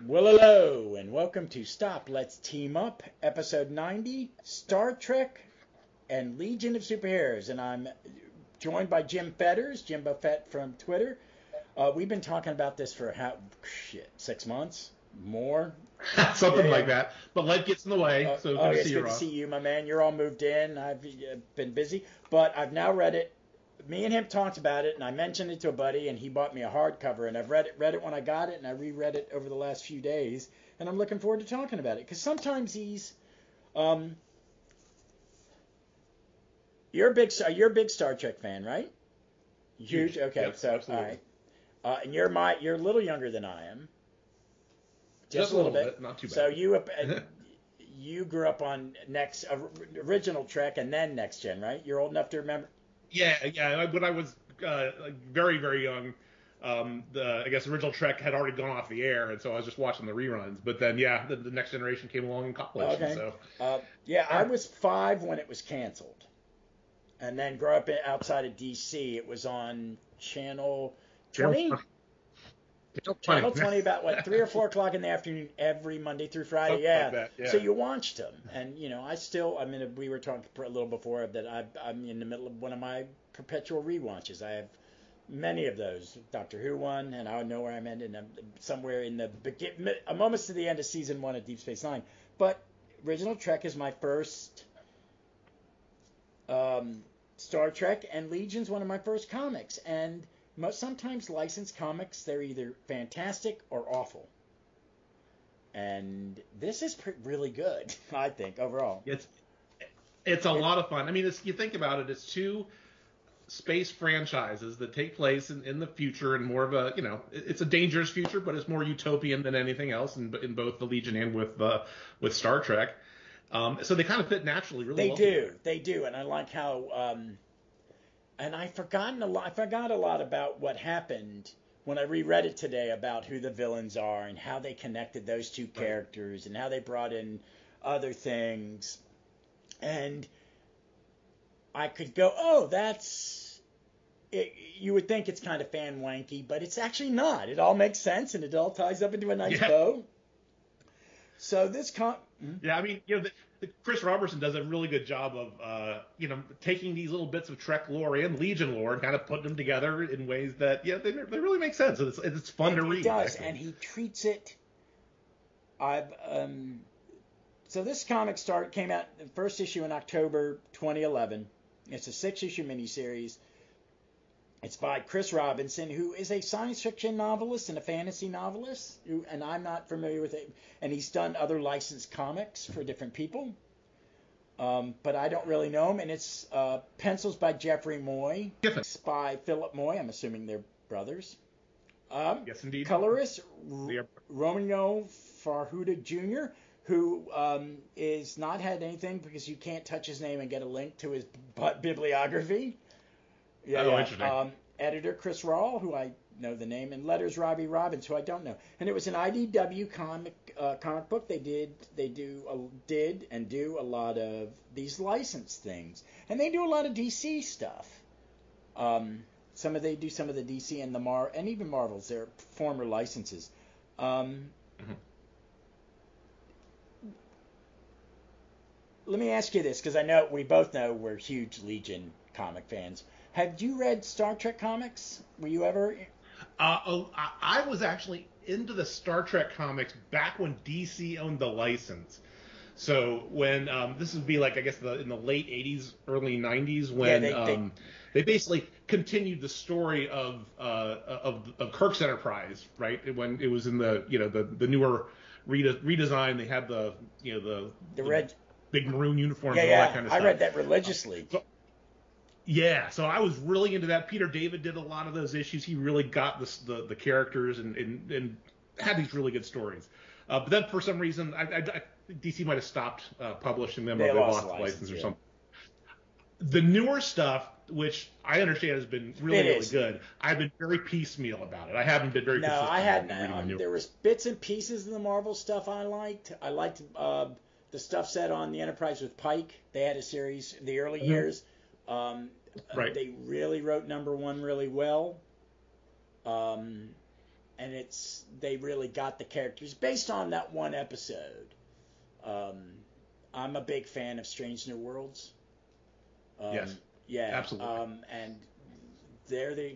Well, hello, and welcome to Stop, Let's Team Up, episode 90, Star Trek and Legion of Superheroes. And I'm joined by Jim Fetters, Jim Buffett from Twitter. We've been talking about this for 6 months? More? Something like that. But life gets in the way, so good to see you, Good to see you, my man. You're all moved in. I've been busy, but I've now read it. Me and him talked about it, and I mentioned it to a buddy, and he bought me a hardcover, and I've read it when I got it, and I reread it over the last few days, and I'm looking forward to talking about it, because sometimes these, you're a big Star Trek fan, right? Huge. Okay, yes, so absolutely. all right, and you're a little younger than I am, just a little bit, not too bad. So you grew up on original Trek and then Next Gen, right? You're old enough to remember. Yeah. When I was very, very young, I guess original Trek had already gone off the air, and so I was just watching the reruns. But then, the Next Generation came along in college. Okay. So, I was 5 when it was canceled, and then grew up outside of DC. It was on Channel 20. Channel 20 about 3 or 4 o'clock in the afternoon every Monday through Friday. Like that, yeah. So you watched them, and we were talking a little before that I'm in the middle of one of my perpetual rewatches. I have many of those. Doctor Who one, and I know where I'm ending. I'm somewhere in the moments to the end of season 1 of Deep Space Nine. But original Trek is my first Star Trek, and Legion's one of my first comics, and sometimes licensed comics, they're either fantastic or awful. And this is really good, I think, overall. It's a lot of fun. I mean, you think about it, it's 2 space franchises that take place in the future, and more of a, it's a dangerous future, but it's more utopian than anything else in both the Legion and with Star Trek. So they kind of fit naturally really well. They do, and I like how... And I forgot a lot about what happened when I reread it today about who the villains are and how they connected those 2 characters and how they brought in other things. And I could go, oh, that's it. You would think it's kind of fan wanky, but it's actually not. It all makes sense, and it all ties up into a nice bow. So this Yeah, I mean, Chris Robertson does a really good job of, taking these little bits of Trek lore and Legion lore and kind of putting them together in ways that, they really make sense. It's fun to read. He does, and he treats it. So this comic came out, the first issue in October 2011. It's a 6-issue miniseries. It's by Chris Robinson, who is a science fiction novelist and a fantasy novelist, and I'm not familiar with it. And he's done other licensed comics for different people, but I don't really know him. And it's pencils by Jeffrey Moy, by Philip Moy. I'm assuming they're brothers. Yes, indeed. Colorist Romeo Farhuda Jr., who is not had anything because you can't touch his name and get a link to his bibliography. Interesting. Editor Chris Rawl, who I know the name, and letters Robbie Robbins, who I don't know. And it was an IDW comic book. They do a lot of these licensed things, and they do a lot of DC stuff. They do some of the DC and and even Marvel's, their former licenses. Let me ask you this, because I know we both know we're huge Legion comic fans. Have you read Star Trek comics? Were you ever? I was actually into the Star Trek comics back when DC owned the license. So when this would be like, I guess, in the late 80s, early 90s, when they basically continued the story of Kirk's Enterprise, right? When it was in the newer redesign, they had the red big maroon uniforms and all that kind of stuff. I read that religiously. So I was really into that. Peter David did a lot of those issues. He really got the characters and had these really good stories. But then for some reason, DC might have stopped publishing them, or they lost the license or something. The newer stuff, which I understand has been really good, I've been very piecemeal about it. I haven't been very consistent. No, I hadn't. There was bits and pieces of the Marvel stuff I liked. I liked the stuff set on the Enterprise with Pike. They had a series in the early years. They really wrote number 1 really well. and they really got the characters based on that one episode. I'm a big fan of Strange New Worlds. Yes. Yeah. Absolutely. And they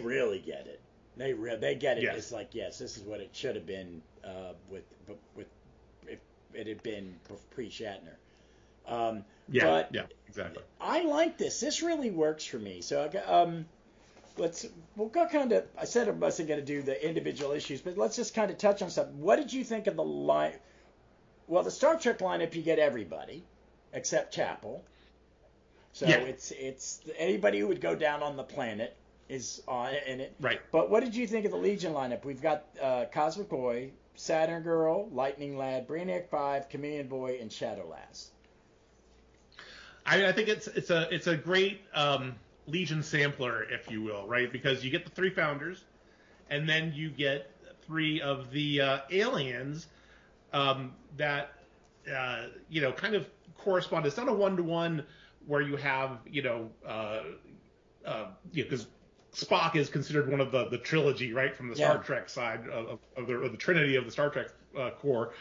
really get it. They get it. Yes. It's like, yes, this is what it should have been with if it had been pre-Shatner. Yeah. But Yeah. Exactly. I like this. This really works for me. So we'll go kind of. I said I wasn't going to do the individual issues, but let's just kind of touch on something. What did you think of the line? Well, the Star Trek lineup, you get everybody except Chapel. So Yeah. it's anybody who would go down on the planet is in it. Right. But what did you think of the Legion lineup? We've got Cosmic Boy, Saturn Girl, Lightning Lad, Brainiac 5, Chameleon Boy, and Shadow Lass. I think it's a great Legion sampler, if you will, right? Because you get the 3 founders, and then you get 3 of the aliens that kind of correspond. It's not a 1-to-1 where you have because Spock is considered one of the trilogy, right, from the Star Trek side of the Trinity of the Star Trek core,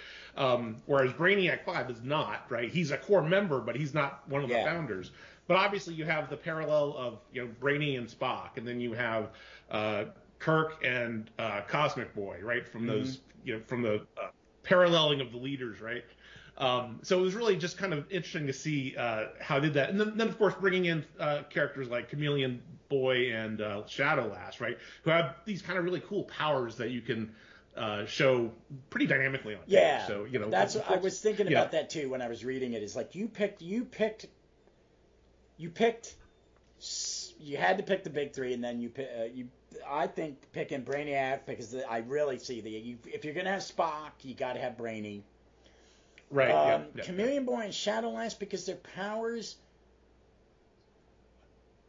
whereas Brainiac 5 is not, right? He's a core member, but he's not one of the founders. But obviously you have the parallel of Brainy and Spock, and then you have Kirk and Cosmic Boy, right, from those from the paralleling of the leaders, right? So it was really just kind of interesting to see how it did that. And then of course, bringing in characters like Chameleon Boy and Shadow Lass, right, who have these kind of really cool powers that you can show pretty dynamically on Yeah, so that's what I was thinking about that too when I was reading it. Is like you had to pick the big 3, and then I think picking Brainiac because I really see if you're gonna have Spock, you got to have Brainy. Right. Chameleon Boy and Shadow Lass because their powers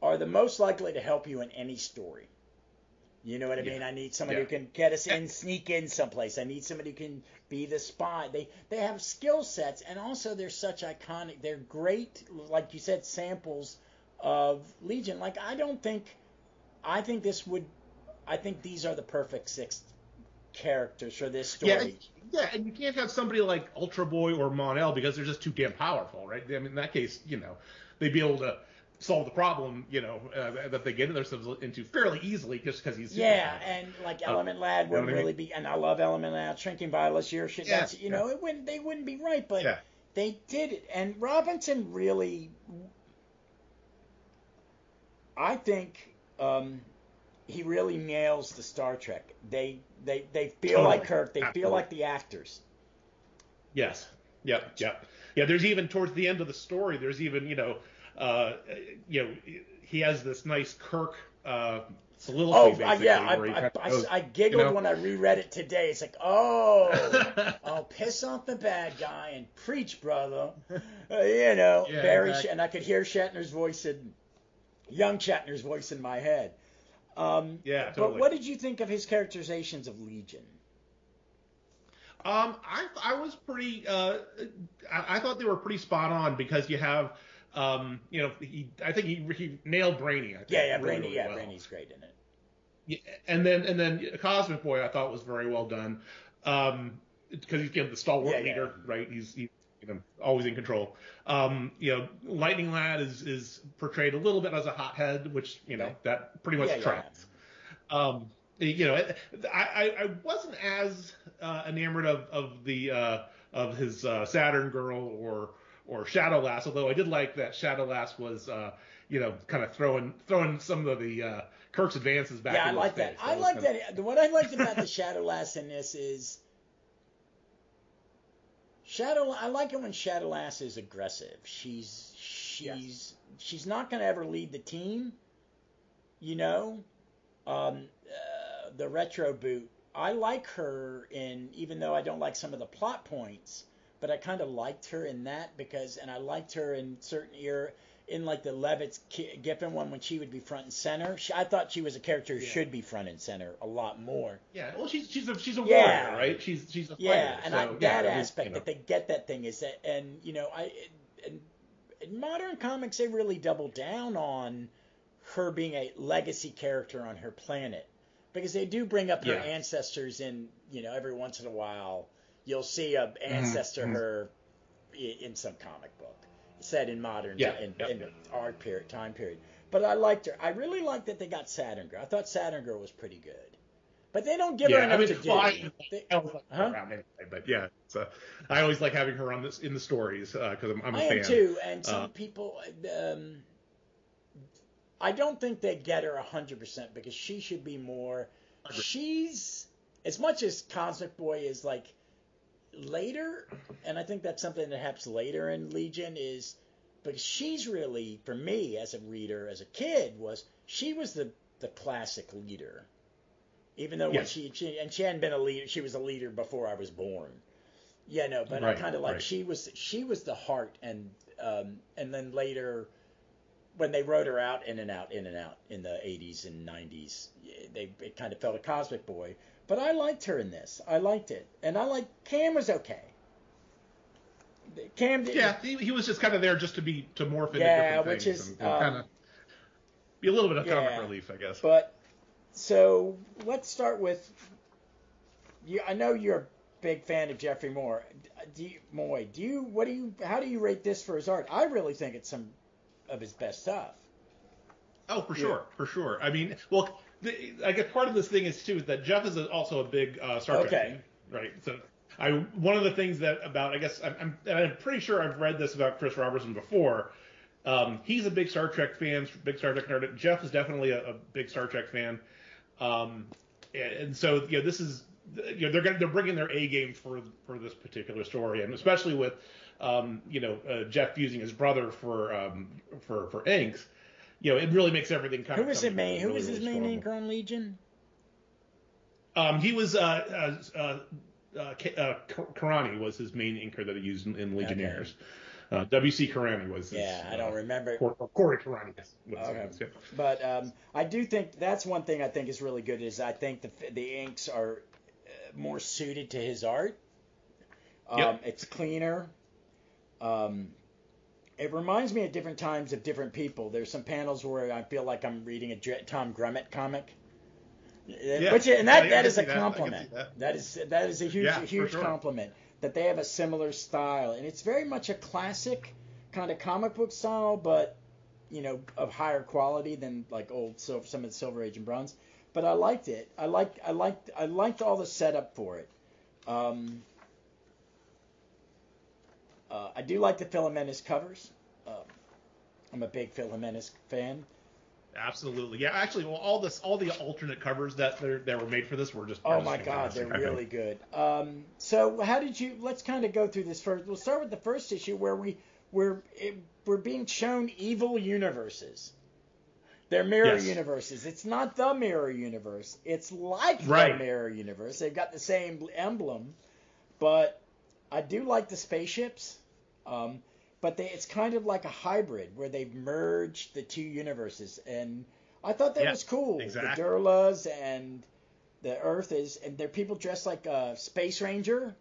are the most likely to help you in any story. You know what I mean? I need somebody who can get us in, sneak in someplace. I need somebody who can be the spy. They have skill sets, and also they're such iconic. They're great, like you said, samples of Legion. Like I think these are the perfect 6 characters for this story. Yeah, and you can't have somebody like Ultra Boy or Mon-El because they're just too damn powerful, right? I mean, in that case, they'd be able to solve the problem, that they get themselves into fairly easily just because he's and like Element Lad wouldn't really be, and I love Element Lad, Shrinking Violet, your shit. They wouldn't be right, but they did it. And Robinson really, I think, he really nails the Star Trek. They feel like Kirk. They feel like the actors. Yes. Yep. Yeah. There's even towards the end of the story. There's even he has this nice Kirk soliloquy. I giggled when I reread it today. It's like, I'll piss off the bad guy and preach, brother. Barry, exactly. And I could hear young Shatner's voice in my head. Totally. But what did you think of his characterizations of Legion? I was pretty. I thought they were pretty spot on because you have, I think he nailed Brainy. I think, Brainy. Really well. Brainy's great in it. Yeah, and then Cosmic Boy I thought was very well done, because he's the stalwart leader, right? He's always in control. Lightning Lad is portrayed a little bit as a hothead, which that pretty much tracks. I wasn't as enamored of his Saturn Girl or Shadow Lass, although I did like that Shadow Lass was kind of throwing some of the Kirk's advances back. I like that. I like that. What I liked about the Shadow Lass in this is I like it when Shadow Lass is aggressive. She's not going to ever lead the team. The retro boot. I like her even though I don't like some of the plot points, but I kind of liked her in that and I liked her in certain in like the Levitz Giffen one when she would be front and center. I thought she was a character who should be front and center a lot more. Yeah, well, she's a warrior, right? She's a fighter. And that aspect that they get that thing is that, and in modern comics they really double down on her being a legacy character on her planet. because they do bring up her Yeah. ancestors in, every once in a while. You'll see a ancestor her in some comic book set in modern in our time period. But I liked her. I really liked that they got Saturn Girl. I thought Saturn Girl was pretty good. But they don't give her enough to do. I always like her around anyway, but yeah, so I always like having her on this in the stories because I'm a fan. I am too, and some people, I don't think they get her 100% because she should be more. She's as much as Cosmic Boy is like later, and I think that's something that happens later in Legion is because she's really, for me as a reader, as a kid, she was the classic leader. Even though when she hadn't been a leader, she was a leader before I was born. Yeah, no, but I kind of like she was the heart, and then later when they wrote her out in and out in the 80s and 90s, it kind of felt a Cosmic Boy. But I liked her in this. I liked it, and Cam was okay. Cam did, he was just kind of there just to morph into different which things is and kind of be a little bit of comic relief, I guess. But so let's start with you. I know you're a big fan of Jeffrey Moore. How do you rate this for his art? I really think it's some of his best stuff. Oh, for sure. I mean, well, I guess part of this thing is too that Jeff is also a big Star Trek fan, right? So one of the things that about I guess I'm pretty sure I've read this about Chris Robertson before. He's a big Star Trek fan, big Star Trek nerd. Jeff is definitely a big Star Trek fan. And so this is they're bringing their A game for this particular story, and especially with Jeff using his brother for inks, it really makes everything kind of. Who was his main anchor on Legion? He was Karani was his main anchor that he used in Legionnaires. W.C. Karani was his, I don't remember. Corey Karani. But I do think that's one thing I think is really good is I think the inks are more suited to his art. It's cleaner. It reminds me at different times of different people. There's some panels where I feel like I'm reading a Tom Grummett comic. That is a compliment. That is a huge compliment. That they have a similar style, and it's very much a classic kind of comic book style, but of higher quality than like some of the Silver Age and Bronze. But I liked it. I liked all the setup for it. I do like the Philomena's covers. I'm a big Philomena's fan. Absolutely, yeah. Actually, well, all the alternate covers that were made for this were just. Oh my God, they're really good. So how did you? Let's kind of go through this first. We'll start with the first issue where we're being shown evil universes. They're mirror universes. It's not the mirror universe. It's like the mirror universe. They've got the same emblem, but I do like the spaceships. But it's kind of like a hybrid where they've merged the two universes, and I thought that was cool. Exactly. The Durlas and the Earth and they're people dressed like a Space Ranger.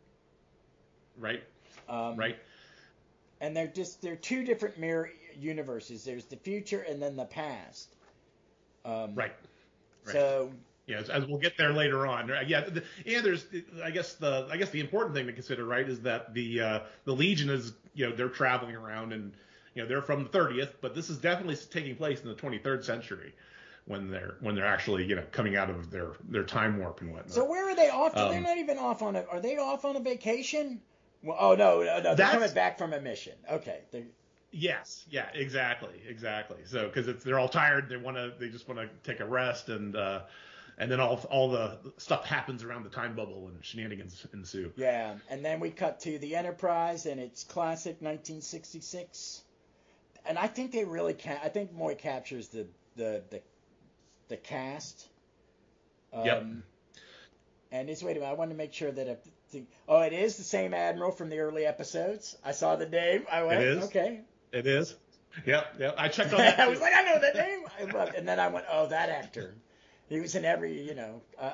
Right. And they're two different mirror universes. There's the future and then the past. Right. So. Yeah, as we'll get there later on. There's I guess the important thing to consider, right, is that the Legion is they're traveling around and they're from the 30th, but this is definitely taking place in the 23rd century when they're actually coming out of their time warp and whatnot. So where are they off to? They're not even off on are they off on a vacation? Well, no, they're coming back from a mission. Okay. Yes, yeah, exactly. So because they're all tired, they just want to take a rest and then all the stuff happens around the time bubble and shenanigans ensue. Yeah, and then we cut to the Enterprise, and it's classic 1966. And I think they really I think Moy captures the cast. Yep. And wait a minute, I want to make sure that it is the same Admiral from the early episodes. I saw the name. I went, it is. Okay. It is. Yep. I checked on that too. I was like, I know that name. And then I went, oh, that actor. He was in every,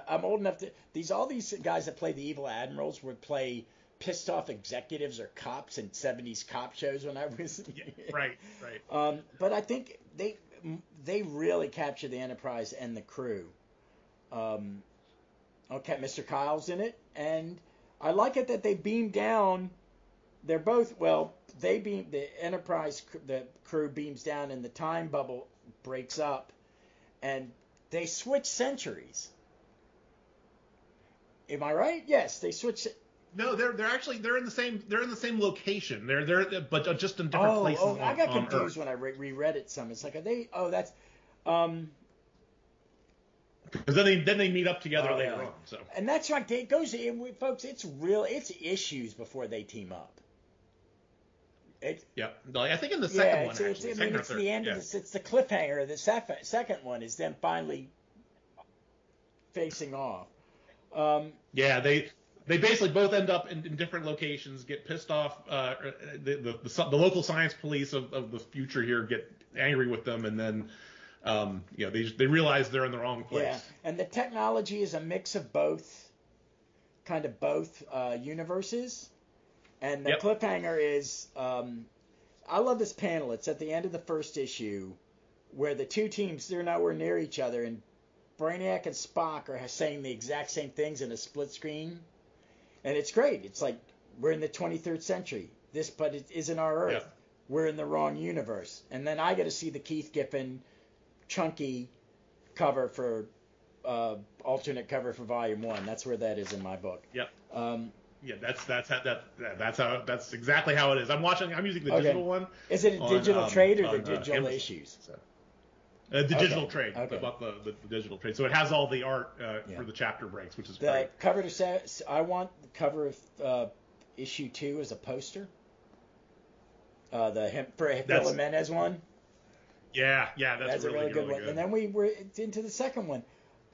I'm old enough to, all these guys that play the evil admirals would play pissed off executives or cops in 70s cop shows when I was. Right. But I think they really captured the Enterprise and the crew. Um, okay, Mr. Kyle's in it, and I like it that they beam down. They're both the Enterprise, the crew beams down, and the time bubble breaks up, and they switch centuries. Am I right? Yes, they switch. No, they're in the same location. They're but just in different places. Oh, I got on confused Earth. when I reread it. Some, it's like, are they? Oh, that's. Because then they meet up together later on. So. And that's right. It goes, folks. It's issues before they team up. Yeah, I think in the second one, it's the end of this. It's the cliffhanger. The second one is them finally facing off. They basically both end up in different locations, get pissed off. The local science police of the future here get angry with them, and then they realize they're in the wrong place. Yeah, and the technology is a mix of both universes. And the cliffhanger is, I love this panel. It's at the end of the first issue, where the two teams, they're nowhere near each other, and Brainiac and Spock are saying the exact same things in a split screen. And it's great. It's like, we're in the 23rd century. But it isn't our Earth. Yeah. We're in the wrong universe. And then I get to see the Keith Giffen chunky cover for, alternate cover for Volume 1. That's where that is in my book. Yep. Yeah, that's exactly how it is. I'm using the digital one. Is it a digital trade or the digital issues? So. The digital trade. Okay. About the digital trade. So it has all the art for the chapter breaks, which is great. I want the cover of issue 2 as a poster. The Bill Jimenez one. Yeah, that's a really good one. Good. And then we were into the second one.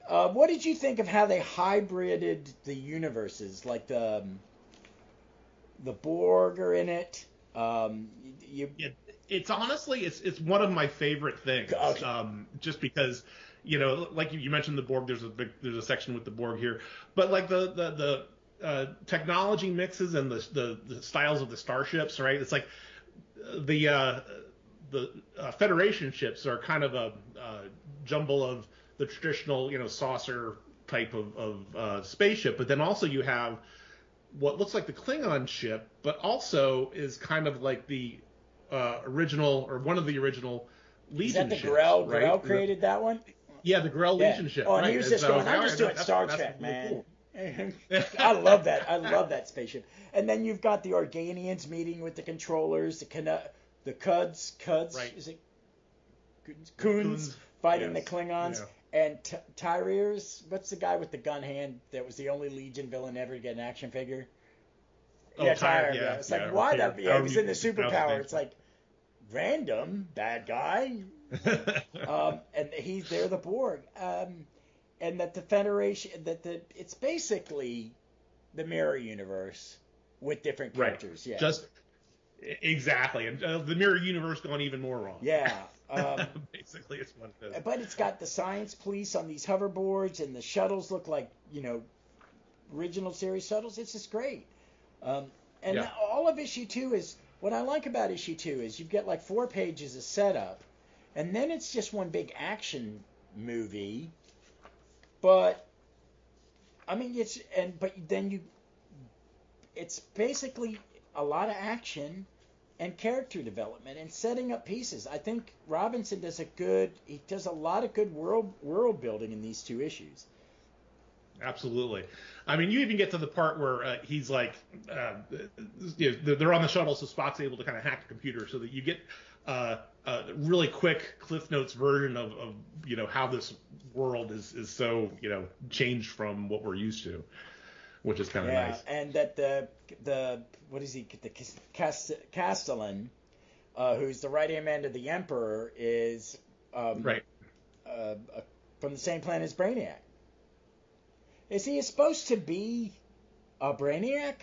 What did you think of how they hybrided the universes? Like the Borg are in it. It's honestly it's one of my favorite things. Okay. Just because like you mentioned the Borg. There's a section with the Borg here, but like the technology mixes and the styles of the starships, right? It's like the Federation ships are kind of a jumble of the traditional, saucer type of spaceship, but then also you have what looks like the Klingon ship, but also is kind of like the original or one of the original Legion ships. Is that the Grell? Right? Grell created that one? Yeah, the Grell Legion ship. Oh, and right. he was just going, I'm just doing Star Trek, man. Cool. I love that. I love that spaceship. And then you've got the Organians meeting with the controllers, the Cuds, right. Is it Coons fighting the Klingons. Yeah. And Tyreers, what's the guy with the gun hand that was the only Legion villain ever to get an action figure? Oh, Tyre. Yeah. It's like, why that? Yeah, he was in the superpower. It's like, random, bad guy. And they're the Borg. And that the Federation, it's basically the mirror universe with different characters. Right. Yeah. Just exactly. And the mirror universe gone even more wrong. Yeah. Basically, it's what it is. But it's got the science police on these hoverboards, and the shuttles look like, original series shuttles. It's just great. All of issue 2 is, what I like about issue 2 is you get like 4 pages of setup, and then it's just one big action movie. But, it's basically a lot of action and character development and setting up pieces. I think Robinson does a lot of good world building in these 2 issues. Absolutely. I mean, you even get to the part where he's like, they're on the shuttle, so Spock's able to kind of hack the computer, so that you get a really quick Cliff Notes version of how this world is so changed from what we're used to, which is kind of nice. And that the Castellan, who's the right hand man to the Emperor, is from the same planet as Brainiac. Is he supposed to be a Brainiac?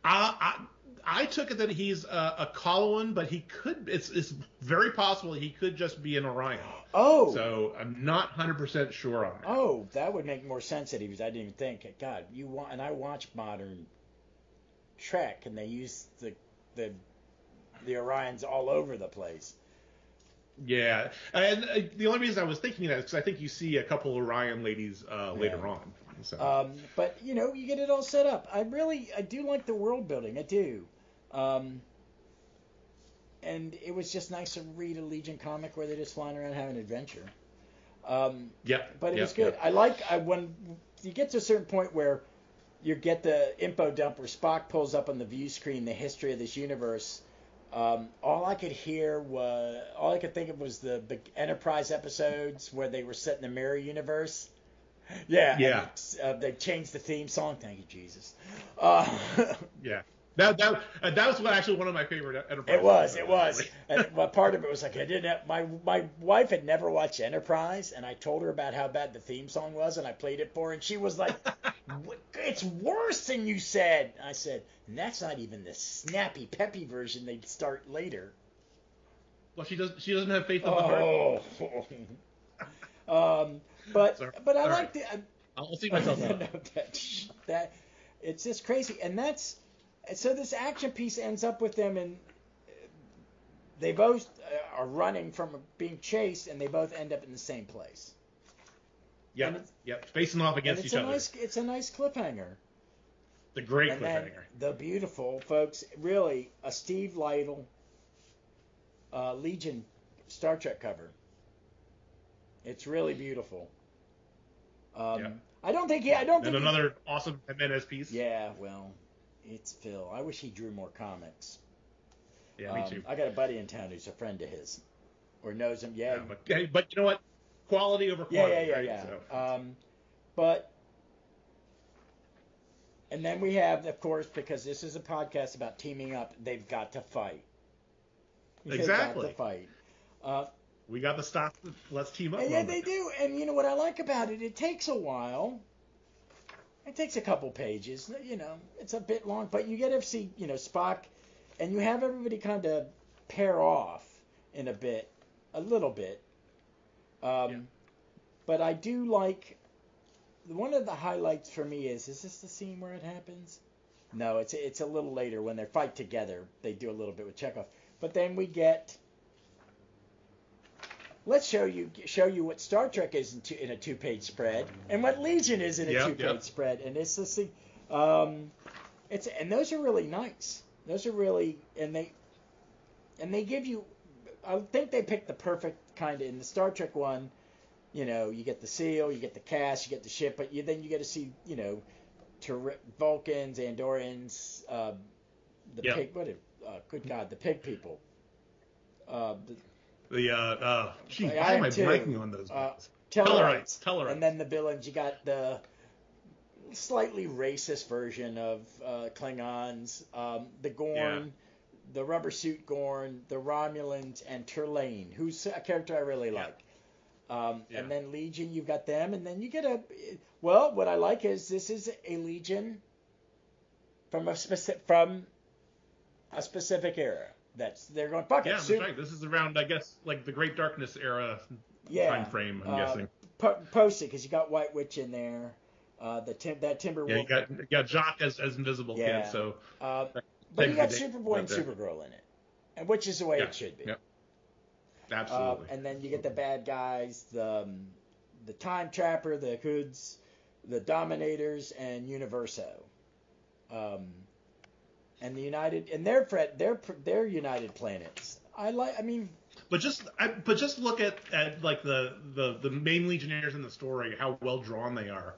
I took it that he's a Coloan, but he could. It's very possible he could just be an Orion. Oh. So I'm not 100% sure on that. Oh, that would make more sense that he was. I didn't even think. God, and I watch modern Trek, and they use the Orions all over the place. Yeah, and the only reason I was thinking that is because I think you see a couple Orion ladies later on. So. But you get it all set up. I do like the world building. I do. And it was just nice to read a Legion comic where they're just flying around having an adventure. But it was good. When you get to a certain point where you get the info dump where Spock pulls up on the view screen the history of this universe. All I could think of was the Enterprise episodes where they were set in the mirror universe. Yeah. They changed the theme song. Thank you, Jesus. Yeah. That was actually one of my favorite Enterprise. It was. And part of it was like I didn't have, my wife had never watched Enterprise, and I told her about how bad the theme song was, and I played it for her, and she was like, "It's worse than you said." I said, and that's not even the snappy, peppy version they'd start later. Well, she doesn't have faith in the heart. But I like the. I'll see myself that it's just crazy, and that's. So this action piece ends up with them, and they both are running from being chased, and they both end up in the same place. Yep, facing off against each other. It's a nice cliffhanger. The great and cliffhanger. Then the beautiful, folks, really a Steve Lytle Legion Star Trek cover. It's really beautiful. I don't think. And another awesome Jimenez piece. Yeah, well. It's Phil. I wish he drew more comics. Yeah, me too. I got a buddy in town who's a friend of his, or knows him. Yeah. But you know what? Quality over quantity. Yeah. So. And then we have, of course, because this is a podcast about teaming up, they've got to fight. Exactly. They've got to fight. We got the stock. Let's team up. Yeah, they do. And you know what I like about it? It takes a while. It takes a couple pages, it's a bit long, but you get to see, Spock, and you have everybody kind of pair off in a little bit. But I do like, one of the highlights for me is this the scene where it happens? No, it's a little later when they fight together. They do a little bit with Chekhov. But then we get, let's show you what Star Trek is in a 2-page spread, and what Legion is in a 2-page spread, and it's the thing. And those are really nice. Those are really, and they give you. I think they picked the perfect kind of in the Star Trek one. You get the SEAL, you get the cast, you get the ship, but then you get to see Vulcans, Andorians, pig. Good God, the pig people. Why am I blanking on those guys? Tellarites. And then the villains, you got the slightly racist version of Klingons, the Gorn, the rubber suit Gorn, the Romulans, and Turlane, who's a character I really like. And then Legion, you've got them, and then you get what I like is this is a Legion from a specific era. They're going, fuck it. Yeah, that's right. This is around, I guess, like the Great Darkness era time frame, I'm guessing. Posted, because you got White Witch in there. That Timberwolf. Yeah, you got Jock as Invisible Kid, so. But you got Superboy and Supergirl in it, and which is the way it should be. Yep. Absolutely. And then you get the bad guys, the Time Trapper, the Hoods, the Dominators, and Universo. And the United, and their United Planets. But just look at like the main Legionnaires in the story, how well drawn they are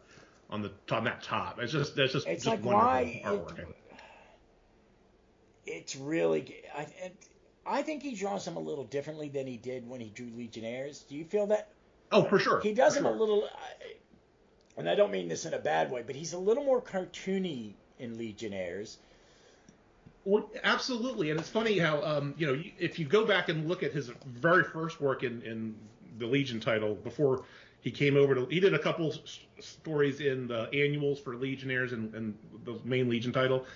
on that top. It's just like wonderful artwork. It's really, I think he draws them a little differently than he did when he drew Legionnaires. Do you feel that? Oh, for sure. He does them a little, and I don't mean this in a bad way, but he's a little more cartoony in Legionnaires. Well, absolutely, and it's funny how if you go back and look at his very first work in the Legion title before he came over to, he did a couple stories in the annuals for Legionnaires and the main Legion title,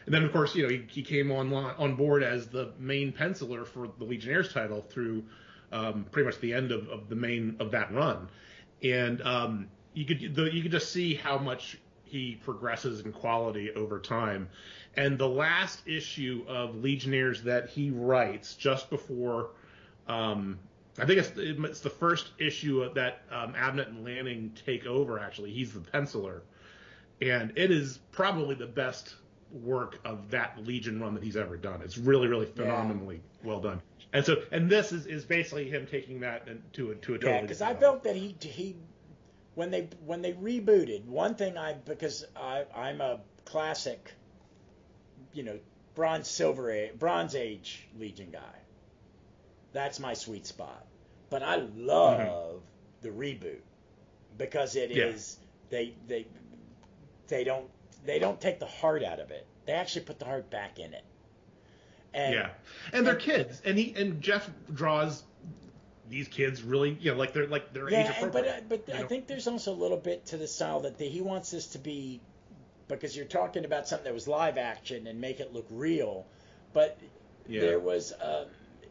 and then of course he came on board as the main penciler for the Legionnaires title through pretty much the end of the main of that run, and you could just see how much he progresses in quality over time. And the last issue of Legionnaires that he writes just before I think it's the first issue that Abnett and Lanning take over. Actually, he's the penciler, and it is probably the best work of that Legion run that he's ever done. It's really, really phenomenally well done. And this is basically him taking that to a totally because I felt that he when they rebooted, one thing because I'm a classic, Bronze Age Legion guy. That's my sweet spot. But I love the reboot because it is they don't take the heart out of it. They actually put the heart back in it. And they're kids, and Jeff draws these kids really, like they're age appropriate. But I think there's also a little bit to the style that he wants this to be, because you're talking about something that was live action and make it look real, but there was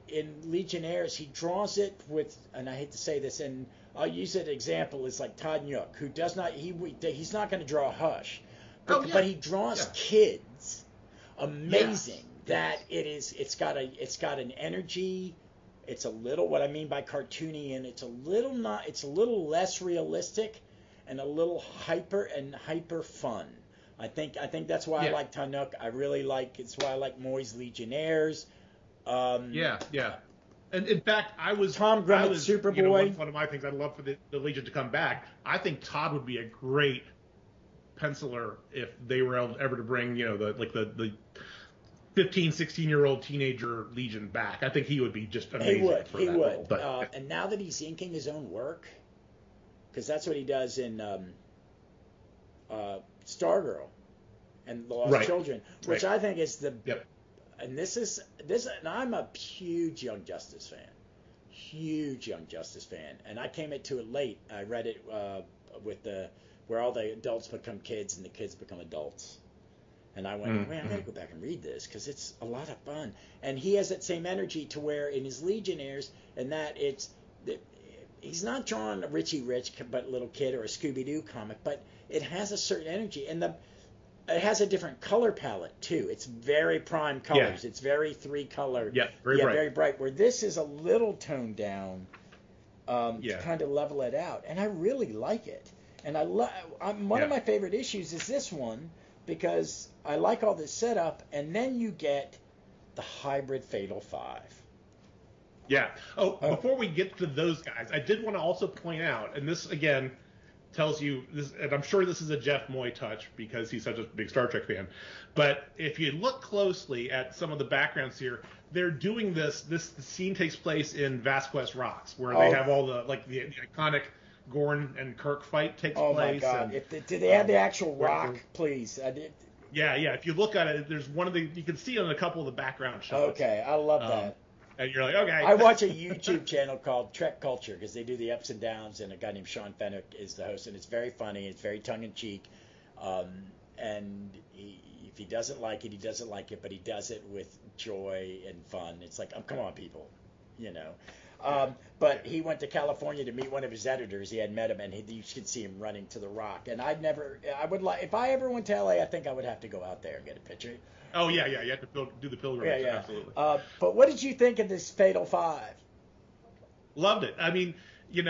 in Legionnaires he draws it with, and I hate to say this, and I'll use an example is like Todd Nook, who does not he's not going to draw Hush, but he draws kids amazing. That it's got an energy. It's a little, what I mean by cartoony, and it's a little less realistic and a little hyper fun. I think that's why I like Tanuk. It's why I like Moy's Legionnaires. And in fact, Tom Grummett, Superboy. One of my things I'd love for the Legion to come back. I think Todd would be a great penciler if they were ever to bring, the 15, 16-year-old teenager Legion back. I think he would be just amazing for that role. But, and now that he's inking his own work, because that's what he does in Stargirl and The Lost Children, which I think is the... Yep. And and I'm a huge Young Justice fan. And I came to it late. I read it where all the adults become kids and the kids become adults. And I went, man, I gotta go back and read this because it's a lot of fun. And he has that same energy to where in his Legionnaires, and that he's not drawing a Richie Rich but little kid or a Scooby-Doo comic, but it has a certain energy, and it has a different color palette too. It's very prime colors. It's very 3-color. Yeah, very bright. Where this is a little toned down to kind of level it out, and I really like it. And one of my favorite issues is this one, because I like all this setup, and then you get the hybrid Fatal 5. Yeah. Before we get to those guys, I did want to also point out, and this again tells you this, and I'm sure this is a Jeff Moy touch because he's such a big Star Trek fan. But if you look closely at some of the backgrounds here, they're doing this. The scene takes place in Vasquez Rocks, where they have all the iconic Gorn and Kirk fight takes place. Oh my God! Did they have the actual rock, please? I did. Yeah. If you look at it, there's you can see it in a couple of the background shots. Okay, I love that. And you're like, okay. I watch a YouTube channel called Trek Culture because they do the ups and downs, and a guy named Sean Fenwick is the host, and it's very funny. It's very tongue in cheek, and if he doesn't like it, he doesn't like it, but he does it with joy and fun. It's like, come on, people, But he went to California to meet one of his editors. He had met him, and you could see him running to the Rock. And if I ever went to LA, I think I would have to go out there and get a picture. Oh yeah. You have to do the pilgrimage. Yeah. Absolutely. But what did you think of this Fatal 5? Loved it. I mean, it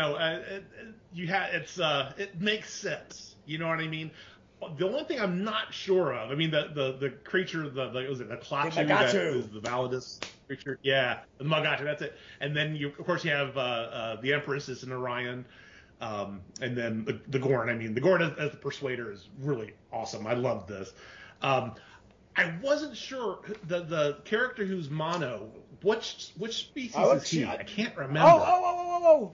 makes sense. You know what I mean? The only thing I'm not sure of, I mean, the creature, the Klaatu, that is the Validus creature. Yeah, the Magatu, that's it. And then you have the Empress is an Orion, and then the Gorn. I mean, the Gorn as the Persuader is really awesome. I love this. I wasn't sure the character who's Mono. Which species is he? I can't remember. Oh!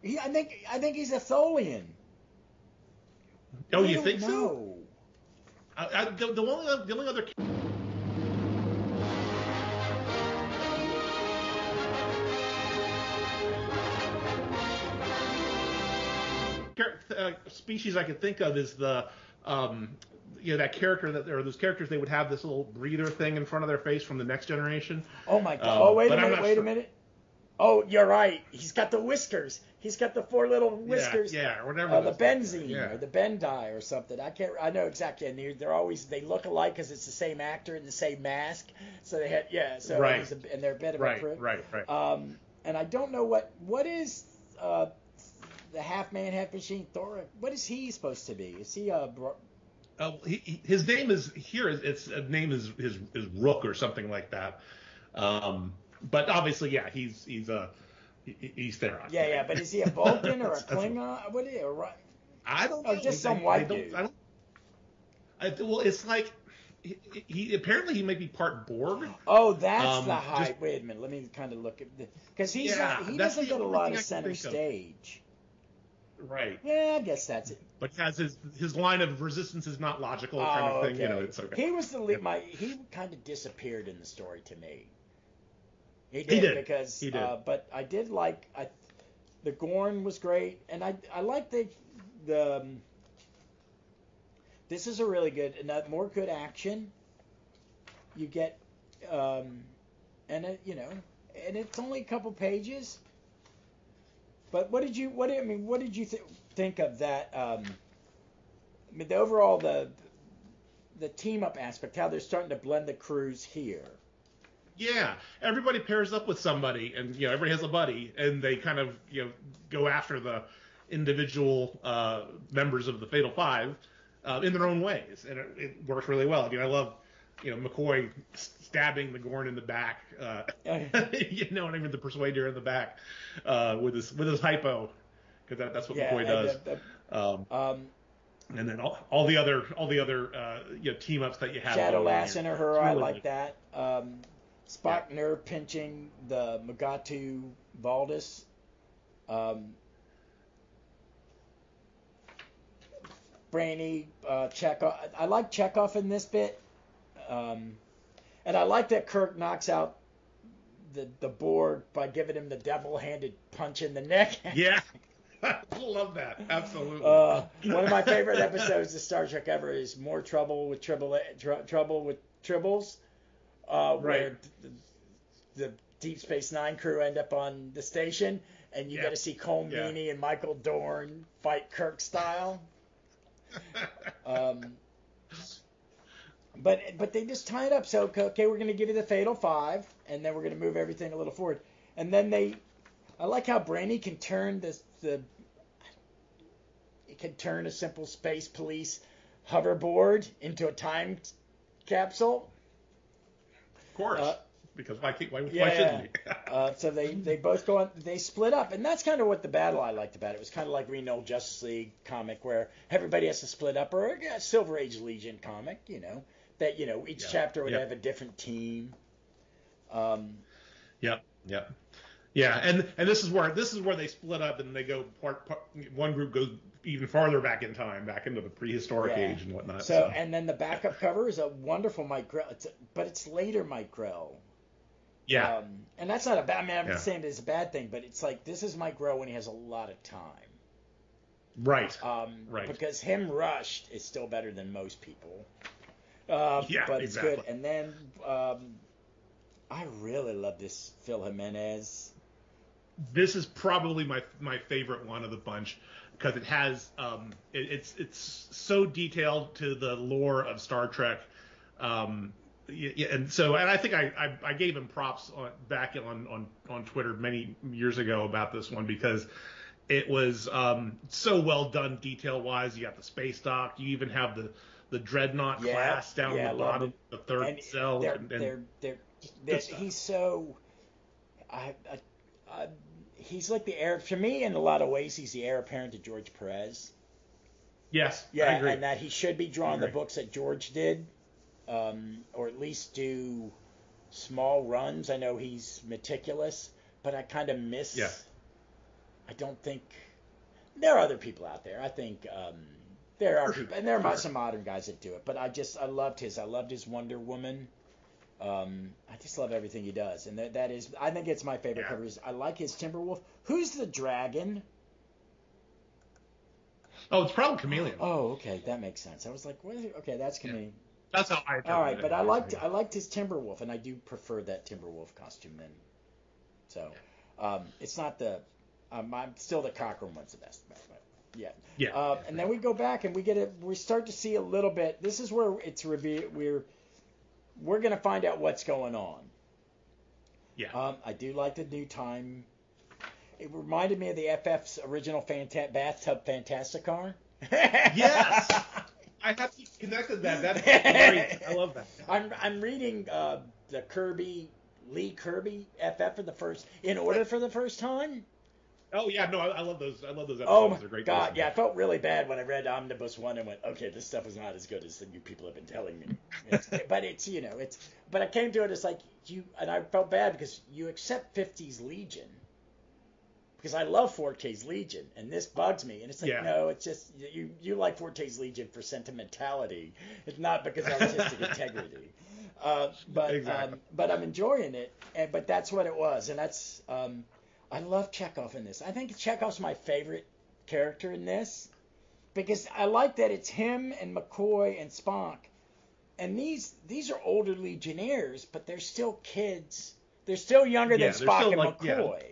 I think he's a Tholian. Oh, you think so? The only other species I could think of is the that character or those characters, they would have this little breather thing in front of their face from the Next Generation. Oh my God! Wait a minute. Oh, you're right. He's got the whiskers. He's got the 4 little whiskers. Yeah, or whatever. The benzene or the Bendai or something. I know exactly. And they look alike because it's the same actor and the same mask. So they had right. And they're a bit of a prick. Right. and I don't know what is the half man, half machine Thor. What is he supposed to be? Is he a his name is here. Its name is Rook or something like that. But obviously, yeah, he's Theron. Yeah. But is he a Vulcan or a Klingon? What is he? I don't know. Oh, just some white dude. Well, it's like he apparently he might be part Borg. Oh, that's the hype. Wait a minute. Let me kind of look at because he doesn't get a lot of center stage. Right. Yeah, I guess that's it. But has his line of resistance is not logical kind of thing. Okay. It's okay. He was he kind of disappeared in the story to me. He did because he did. But I did like the Gorn was great, and I like the this is a really good more good action. You get and it's only a couple pages. But what did you think of that? The overall the team up aspect, how they're starting to blend the crews here. Yeah, everybody pairs up with somebody, and everybody has a buddy, and they kind of go after the individual members of the Fatal Five in their own ways, and it works really well. I mean, I love McCoy stabbing the Gorn in the back, and even the Persuader in the back with his hypo, because that's what McCoy does. And then all the other team ups that you have. Shadow Lass and her, I like that. Spock Yeah. nerve pinching the Mugatu Valdis. Brainy Chekhov. I like Chekhov in this bit. And I like that Kirk knocks out the Borg by giving him the double-handed punch in the neck. Yeah. I love that. Absolutely. One of my favorite episodes of Star Trek ever is More Trouble with Tribbles, where the Deep Space Nine crew end up on the station, and you got to see Cole Meany and Michael Dorn fight Kirk style. But they just tie it up. So okay, we're going to give you the Fatal Five, and then we're going to move everything a little forward. And then I like how Brainy can turn it can turn a simple space police hoverboard into a time capsule. Of course, because why shouldn't we? So they both go on. They split up, and that's kind of what the battle I liked about it. It was kind of like Green Old Justice League comic where everybody has to split up, or a Silver Age Legion comic, that each chapter would have a different team. Yeah, and this is where they split up and they go one group goes even farther back in time, back into the prehistoric age and whatnot. So and then the backup cover is a wonderful Mike Grell, but it's later Mike Grell. Yeah. And that's not a bad. I mean, I'm not saying it's a bad thing, but it's like this is Mike Grell when he has a lot of time. Right. Right. Because him rushed is still better than most people. But it's good. And then I really love this Phil Jimenez. This is probably my favorite one of the bunch because it has it's so detailed to the lore of Star Trek. And I think I gave him props back on Twitter many years ago about this one because it was so well done detail wise. You got the space dock. You even have the Dreadnought class down at the bottom, the third cell. He's so. He's like the heir for me in a lot of ways. He's the heir apparent to George Perez. Yes, yeah, I agree. And that he should be drawing the books that George did, or at least do small runs. I know he's meticulous, but I kind of miss. Yeah. I don't think there are other people out there. I think there are people, and there are some modern guys that do it. But I loved his Wonder Woman. I just love everything he does, and that is I think it's my favorite covers. I like his Timberwolf. Who's the dragon? Oh, it's probably Chameleon. Oh, okay, that makes sense. I was like, what? Okay, that's Chameleon. Yeah. That's how I interpret it. All right, but I liked his Timberwolf, and I do prefer that Timberwolf costume then. So, it's not the I'm still the Cochran one's the best. Yeah. Yeah. And then we go back and we start to see a little bit. This is where it's revealed. We're going to find out what's going on. Yeah. I do like the new time It reminded me of the FF's original bathtub Fantasticar. Yes, I have connected that. That's great. I love that. I'm reading the Lee Kirby FF for the first time. Oh yeah, no, I love those. I love those episodes. Oh my They're great. God, yeah, I felt really bad when I read Omnibus 1 and went, okay, this stuff is not as good as you people have been telling me. But I came to it as like and I felt bad because you accept 50's Legion. Because I love Forte's Legion, and this bugs me. And it's like, no, it's just, you like Forte's Legion for sentimentality. It's not because of artistic integrity. But I'm enjoying it, but that's what it was. And that's, I love Chekhov in this. I think Chekhov's my favorite character in this because I like that it's him and McCoy and Spock. And these are older Legionnaires, but they're still kids. They're still younger than Spock and McCoy.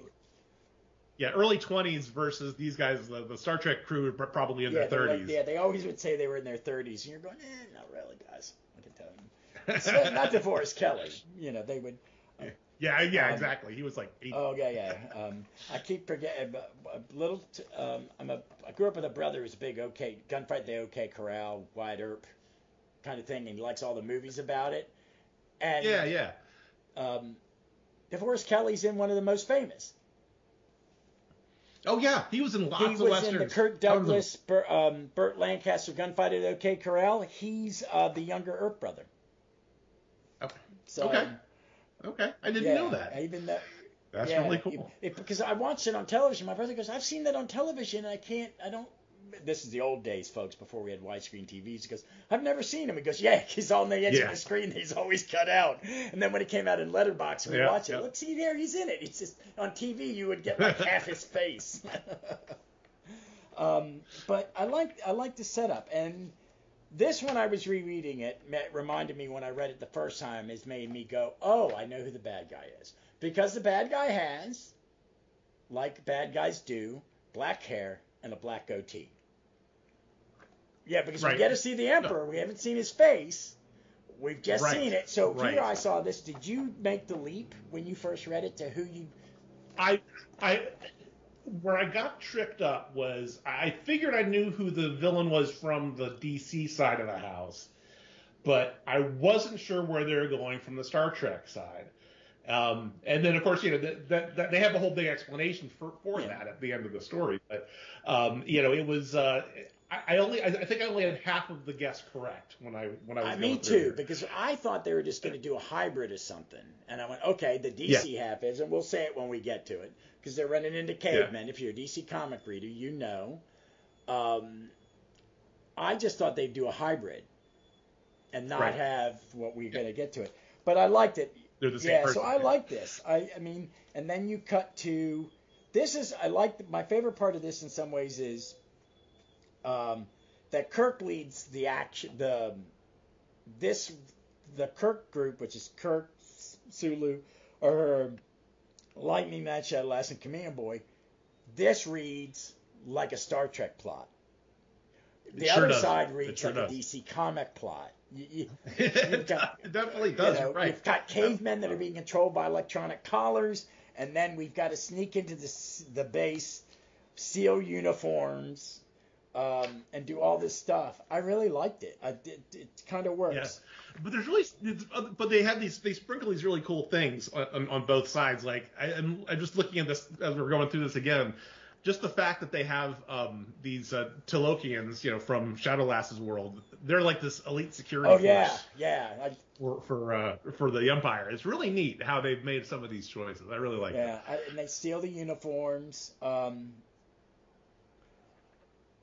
Yeah, early 20s versus these guys, the Star Trek crew are probably in their 30s. They always would say they were in their 30s. And you're going, not really, guys. I can tell you. Not DeForest Kelly. They would... Yeah, exactly. He was like 8. Oh, yeah. I keep forgetting. I grew up with a brother who's a big Gunfight the OK Corral, Wyatt Earp kind of thing, and he likes all the movies about it. And DeForest Kelly's in one of the most famous. Oh, yeah. He was in lots of westerns. He was in the Kirk Douglas, Burt Lancaster Gunfight at OK Corral. He's the younger Earp brother. Okay. So, okay. I didn't know that. That's really cool. Because I watched it on television. My brother goes, I've seen that on television, and I don't. This is the old days, folks, before we had widescreen TVs. He goes, I've never seen him. He goes, he's on the edge of the screen. He's always cut out. And then when he came out in Letterboxd, we watched it. Look, see there, he's in it. It's just on TV, you would get like half his face. But I like the setup. And this, when I was rereading it, reminded me when I read it the first time, has made me go, oh, I know who the bad guy is. Because the bad guy has, like bad guys do, black hair and a black goatee. Yeah, because we get to see the Emperor. We haven't seen his face. We've just seen it. So here I saw this. Did you make the leap when you first read it to who you... Where I got tripped up was I figured I knew who the villain was from the DC side of the house, but I wasn't sure where they were going from the Star Trek side. And then, of course, that they have a whole big explanation for that at the end of the story. But it was I think I only had half of the guess correct when I was. Me too, because I thought they were just going to do a hybrid or something, and I went, okay, the DC half is, and we'll say it when we get to it, because they're running into cavemen. If you're a DC comic reader, you know. I just thought they'd do a hybrid, and not have what we're going to get to it. But I liked it. They're the same person. So I like this. I mean, and then you cut to this. I like my favorite part of this in some ways is that Kirk leads the action. The Kirk group, which is Kirk, Sulu, or Lightning, Night Shadow, Lass, and Command Boy. This reads like a Star Trek plot. The other side reads like a DC comic plot. You've got, it definitely does. Right. You've got cavemen that are being controlled by electronic collars, and then we've got to sneak into the base, steal uniforms, and do all this stuff. I really liked it. It kind of works. Yes. But they have they sprinkle these really cool things on both sides. Like I'm just looking at this as we're going through this again. Just the fact that they have these Talokians, from Shadowlass's world, they're like this elite security force. For the Empire. It's really neat how they've made some of these choices. I really like that. Yeah, and they steal the uniforms.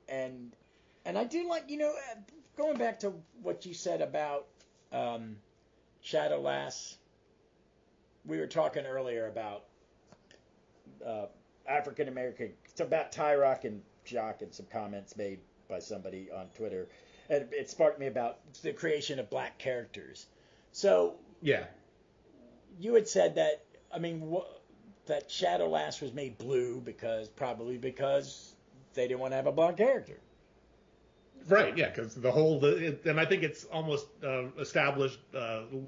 And I do like, going back to what you said about Shadowlass. We were talking earlier about African American. It's about Tyrock and Jock and some comments made by somebody on Twitter. And it sparked me about the creation of black characters. So you had said that, that Shadowlass was made blue probably because they didn't want to have a blonde character. Right, yeah, because and I think it's almost established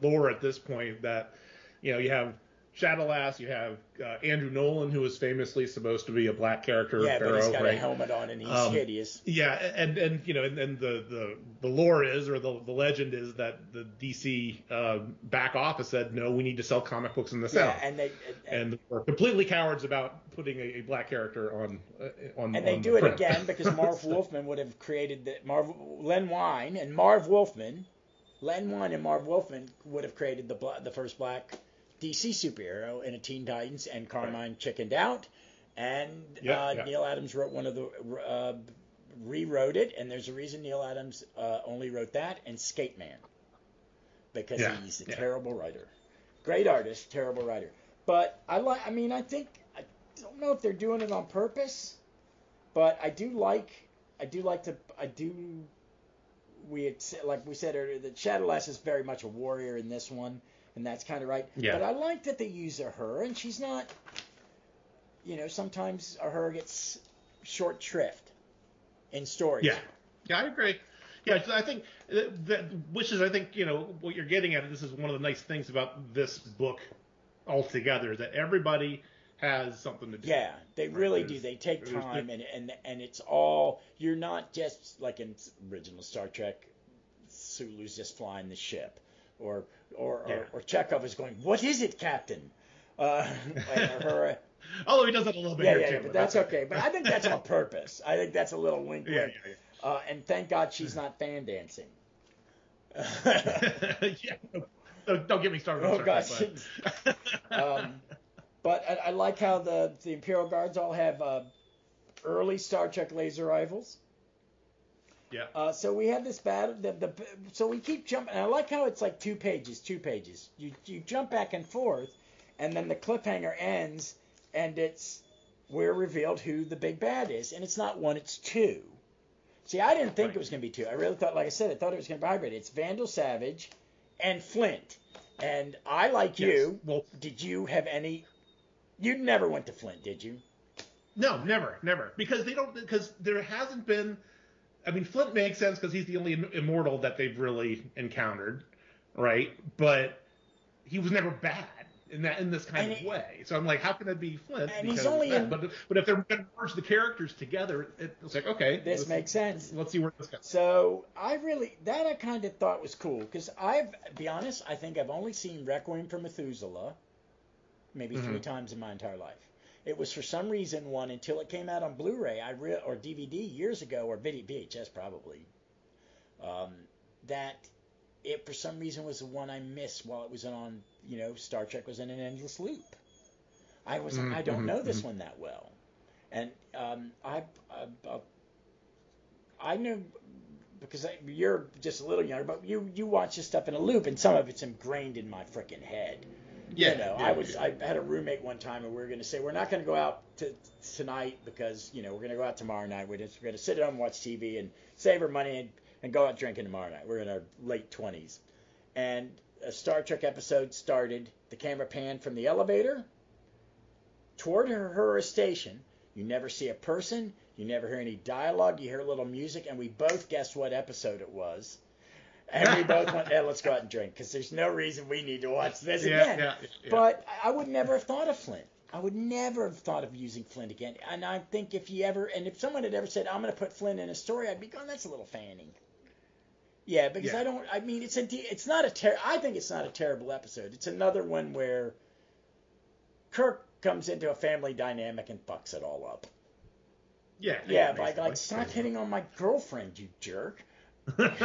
lore at this point that, you have Shadowlass. You have Andrew Nolan, who is famously supposed to be a black character. Yeah, but he's got right? a helmet on and he's hideous. Yeah, and the lore is, or the legend is, that the DC back office said, no, we need to sell comic books in the South. And we're completely cowards about putting a black character on. And they do it again because Marv Wolfman would have created Len Wein and Marv Wolfman would have created the first black DC superhero in a Teen Titans, and Carmine chickened out, and Neil Adams wrote rewrote it, and there's a reason Neil Adams only wrote that and Skate Man, because he's a terrible writer, great artist, terrible writer. But I don't know if they're doing it on purpose, but like we said earlier, that Shadowlass is very much a warrior in this one. And that's kind of right. Yeah. But I like that they use her, and she's not, sometimes her gets short shrift in stories. Yeah, I agree. Yeah, I think which is, I think, what you're getting at. This is one of the nice things about this book altogether, that everybody has something to do. Yeah, they really do. They take time, and it's all, you're not just like in original Star Trek, Sulu's just flying the ship. Or Chekhov is going, what is it, Captain? Although he does it a little bit here too. But that's okay. But I think that's on purpose. I think that's a little wink. And thank God she's not fan dancing. Don't get me started. Oh gosh. But I like how the Imperial Guards all have early Star Trek laser rifles. Yeah. So we had this battle. So we keep jumping. And I like how it's like two pages. You jump back and forth, and then the cliffhanger ends, and we're revealed who the big bad is, and it's not one, it's two. See, I didn't think it was going to be two. I really thought, like I said, I thought it was going to be hybrid. It's Vandal Savage and Flint. And I, like you, did you have any? You never went to Flint, did you? No, never, because there hasn't been. I mean, Flint makes sense because he's the only immortal that they've really encountered, right? But he was never bad in this kind of way. So I'm like, how can it be Flint? And he's only but if they're going to merge the characters together, it's like, okay, this makes sense. Let's see where this goes. So I kind of thought was cool, because be honest, I think I've only seen Requiem for Methuselah maybe 3 times in my entire life. It was for some reason one, until it came out on Blu-ray or DVD years ago, or VHS probably, that it for some reason was the one I missed while it was on, Star Trek was in an endless loop. I don't know this one that well. And I know, because you're just a little younger, but you watch this stuff in a loop, and some of it's ingrained in my freaking head. I had a roommate one time, and we were going to say, we're not going to go out tonight because, we're going to go out tomorrow night. We're going to sit at home and watch TV and save our money and go out drinking tomorrow night. We're in our late 20s. And a Star Trek episode started. The camera panned from the elevator toward her station. You never see a person. You never hear any dialogue. You hear a little music, and we both guessed what episode it was. And we both went, let's go out and drink, because there's no reason we need to watch this again. Yeah. But I would never have thought of Flint. I would never have thought of using Flint again. And I think if someone had ever said, I'm going to put Flint in a story, I'd be going, that's a little fanning. Yeah, because I think it's not a terrible episode. It's another one where Kirk comes into a family dynamic and fucks it all up. Yeah, by stop hitting on my girlfriend, you jerk. Kirk's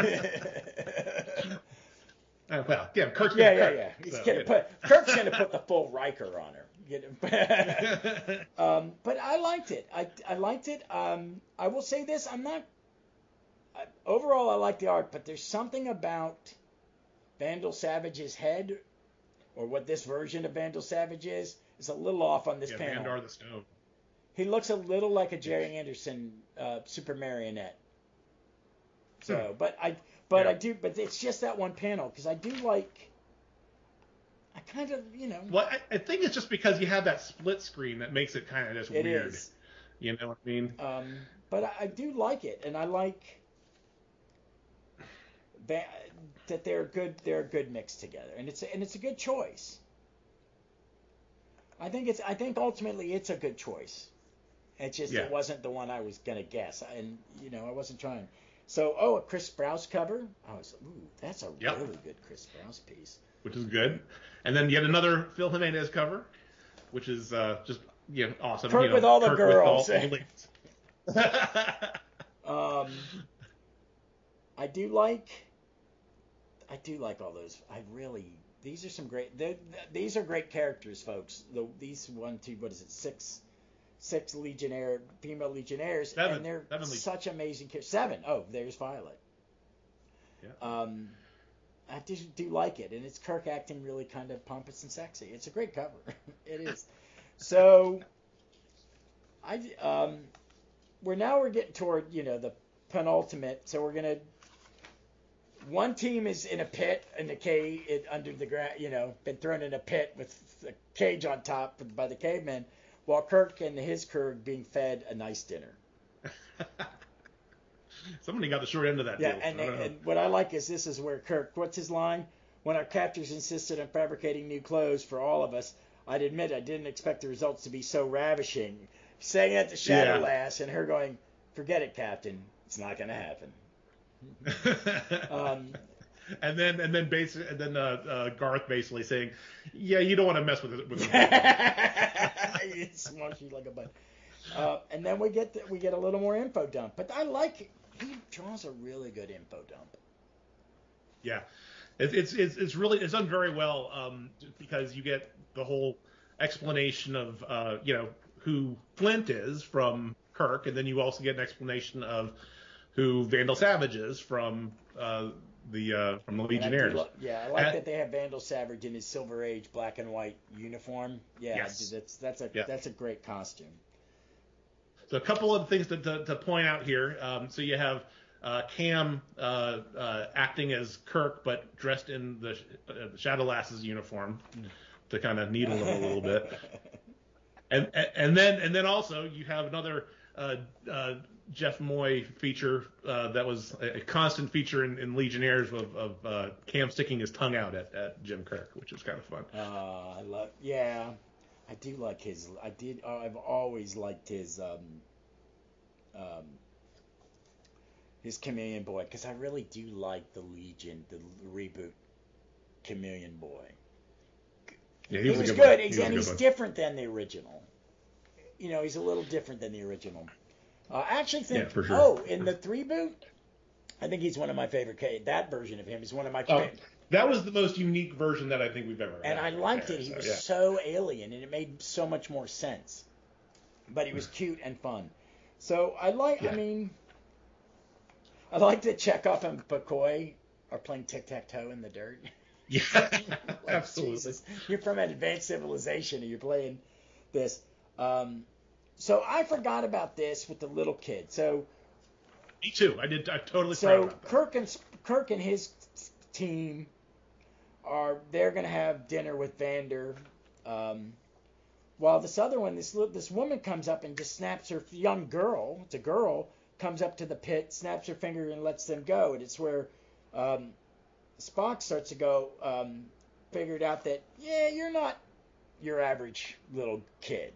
Kirk's gonna put the full Riker on her. But I liked it. I liked it. I will say this: overall, I like the art, but there's something about Vandal Savage's head, or what this version of Vandal Savage is a little off on this panel. Vandar the Stone. He looks a little like a Jerry Anderson super marionette. So, but it's just that one panel, because I do like. I kind of, Well, I think it's just because you have that split screen that makes it kind of just weird. It is. You know what I mean? But I do like it, and I like that they're good. They're a good mix together, and it's a good choice. I think ultimately it's a good choice. It's just it wasn't the one I was gonna guess, and I wasn't trying. So a Chris Sprouse cover. That's a really good Chris Sprouse piece. Which is good. And then yet another Phil Jimenez cover, which is just awesome. Kirk with all the Kirk girls. With all the I do like all those. These are some great. These are great characters, folks. These 1, 2, what is it? Six female Legionnaires, and they're such amazing characters. 7. Oh, there's Violet. Yeah. I just do like it, and it's Kirk acting really kind of pompous and sexy. It's a great cover. It is. So, we're getting toward the penultimate. So we're gonna. One team is in a pit in the cave under the ground. Been thrown in a pit with a cage on top by the cavemen, while Kirk and his crew are being fed a nice dinner. Somebody got the short end of that deal. Yeah, and what I like is this is where Kirk, what's his line? When our captors insisted on fabricating new clothes for all of us, I'd admit I didn't expect the results to be so ravishing. Saying that to Shadowlass, and her going, forget it, Captain. It's not going to happen. And then Garth basically saying, yeah, you don't want to mess with it. It's smushy like a bud. And then we get a little more info dump, but I like it. He draws a really good info dump. Yeah, it's really done very well because you get the whole explanation of who Flint is from Kirk, and then you also get an explanation of who Vandal Savage is from the Legionnaires. I like that they have Vandal Savage in his Silver Age black and white uniform. Yeah, yes. That's a great costume. So a couple of things to point out here. So you have Cam acting as Kirk, but dressed in the Shadowlass's uniform to kind of needle him a little bit. And then also you have another Jeff Moy feature that was a constant feature in Legionnaires of Cam sticking his tongue out at Jim Kirk, which is kind of fun. I do like his. I've always liked his Chameleon Boy, because I really do like the Legion, the reboot Chameleon Boy. Yeah, he was good. He's different than the original. He's a little different than the original. I actually think. For sure. In the 3-boot, I think he's one of my favorite. That version of him is one of my favorite. That was the most unique version that I think we've ever had. And I liked it. He was so alien, and it made so much more sense. But he was cute and fun. So I like that Chekhov and McCoy are playing tic-tac-toe in the dirt. Yeah, absolutely. Jesus. You're from an advanced civilization, and you're playing this. So I forgot about this with the little kid. So me too. I totally forgot about that. So Kirk and his team they're going to have dinner with Vander, while this other one, this woman comes up and just snaps her young girl. It's a girl, comes up to the pit, snaps her finger and lets them go. And it's where Spock starts to go, figured out that you're not your average little kid.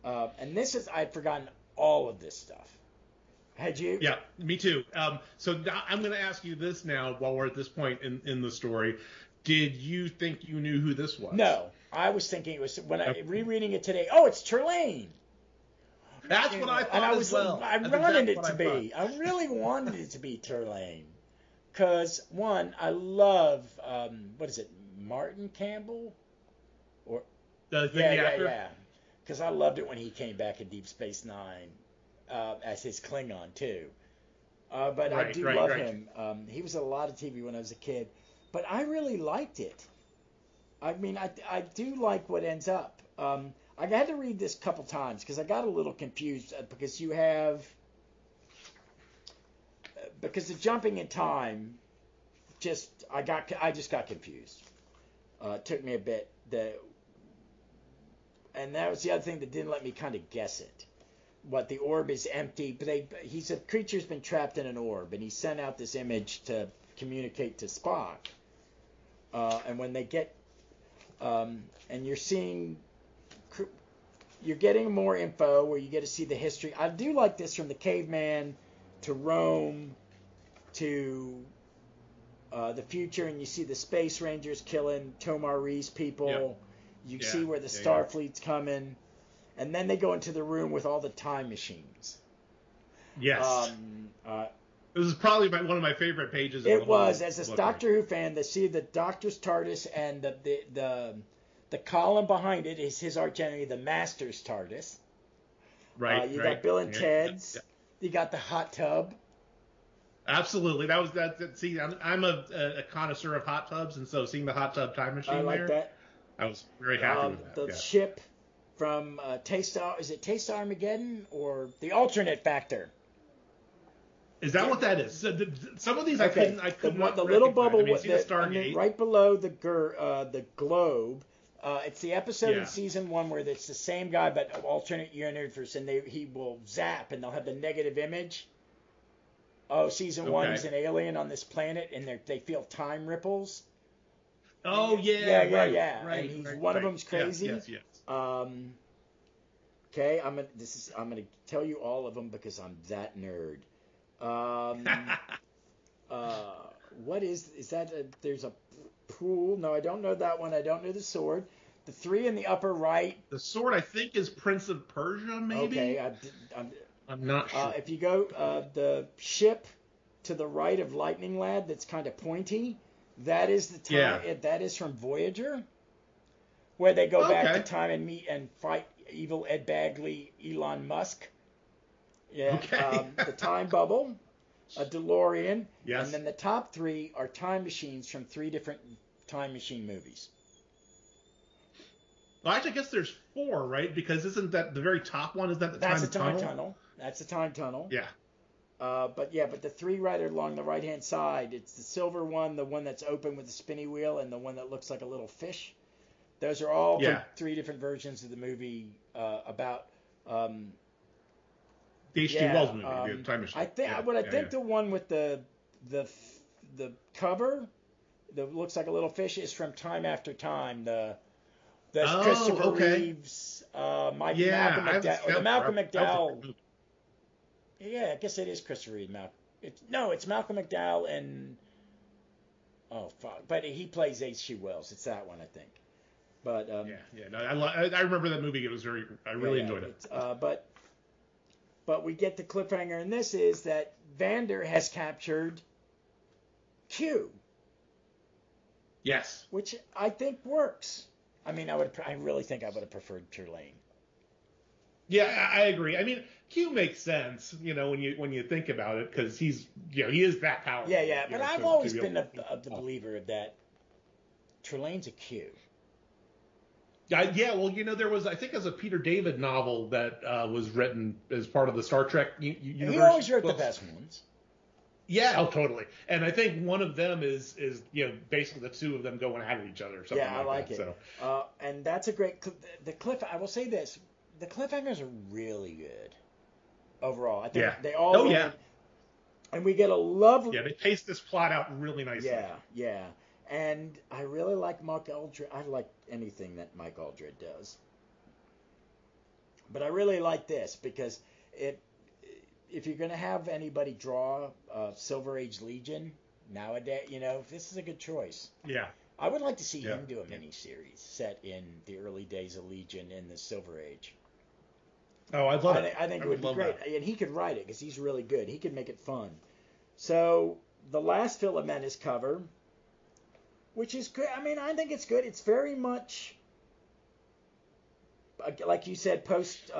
And I'd forgotten all of this stuff. Had you? Yeah, me too. So now I'm going to ask you this now while we're at this point in the story. Did you think you knew who this was? No. I was thinking it was, when I rereading it today, it's Turlane. That's what I thought as well. I wanted it to be. I really wanted it to be Turlane. Because, one, I love, Martin Campbell? Yeah. Because I loved it when he came back in Deep Space Nine as his Klingon, too. But I do love him. He was at a lot of TV when I was a kid. But I really liked it. I mean, I do like what ends up. I had to read this a couple times because I got a little confused because because the jumping in time I just got confused. It took me a bit. And that was the other thing that didn't let me kind of guess it. What the orb is empty, but he's a creature's been trapped in an orb, and he sent out this image to communicate to Spock. And when they get And you're getting more info where you get to see the history. I do like this, from the caveman to Rome to the future, and you see the space rangers killing Tomar Reese people. Yep. You see where the Starfleet's coming, and then they go into the room with all the time machines. Yes. This is probably one of my favorite pages. It was, as a Doctor Who fan, to see the Doctor's TARDIS and the column behind it is his arch enemy, the Master's TARDIS. Right. You got Bill and Ted's. You got the hot tub. Absolutely. That was that. See, I'm a connoisseur of hot tubs, and so seeing the hot tub time machine that. I was very happy with that. The ship from is it Taste Armageddon or the Alternate Factor? Is that what that is? So some of these I couldn't the little bubble right below the globe. It's the episode in season 1 where it's the same guy but alternate universe, and he will zap and they'll have the negative image. Oh, season 1 is an alien on this planet, and they feel time ripples. Oh yeah. Right, and one of them's crazy. Yes. Okay, I'm gonna tell you all of them because I'm that nerd. What is that? There's a pool. No, I don't know that one. I don't know the sword. The 3 in the upper right. The sword, I think, is Prince of Persia, maybe. Okay, I'm not sure. If you go the ship to the right of Lightning Lad, that's kind of pointy. That is the time. That is from Voyager, where they go back to time and meet and fight evil Ed Bagley, Elon Musk. Yeah. Okay. The time bubble, a DeLorean, yes. And then the top 3 are time machines from 3 different time machine movies. Well, actually, I guess there's 4, right? Because isn't that the very top one? Is that the That's time tunnel? That's the time tunnel. That's the time tunnel. Yeah. But the 3 right along the right-hand side, it's the silver one, the one that's open with the spinny wheel, and the one that looks like a little fish. Those are all from 3 different versions of the movie about. The H.G. Wells movie, the time machine. I think the one with the cover that looks like a little fish is from Time After Time. The Christopher Reeves, Malcolm McDowell. Yeah, I guess it is Christopher Reeve. It's Malcolm McDowell and but he plays H.G. Wells. It's that one, I think. But I remember that movie. I really enjoyed it. But we get the cliffhanger, and this is that Vander has captured Q. Yes. Which I think works. I mean, I really think I would have preferred Trelane. Yeah, I agree. I mean, Q makes sense, when you think about it, because he is that powerful. Yeah. But I've always been the believer of that. Trelane's a Q. Well, there was, I think, as a Peter David novel that was written as part of the Star Trek universe. He always wrote the best ones. Yeah, totally. And I think one of them is basically the 2 of them going at each other. Or something I like it. So. And that's a great I will say this: the cliffhangers are really good overall. I think they all. Oh yeah. And we get a lovely. Yeah, they pace this plot out really nicely. Yeah. And I really like Mike Aldred. I like anything that Mike Aldred does. But I really like this because if you're going to have anybody draw Silver Age Legion nowadays, this is a good choice. Yeah. I would like to see him do a miniseries set in the early days of Legion in the Silver Age. Oh, I'd love it. I think it would be great. And he could write it because he's really good. He could make it fun. So the last Philomena's cover, which is good. I mean, I think it's good. It's very much, like you said, post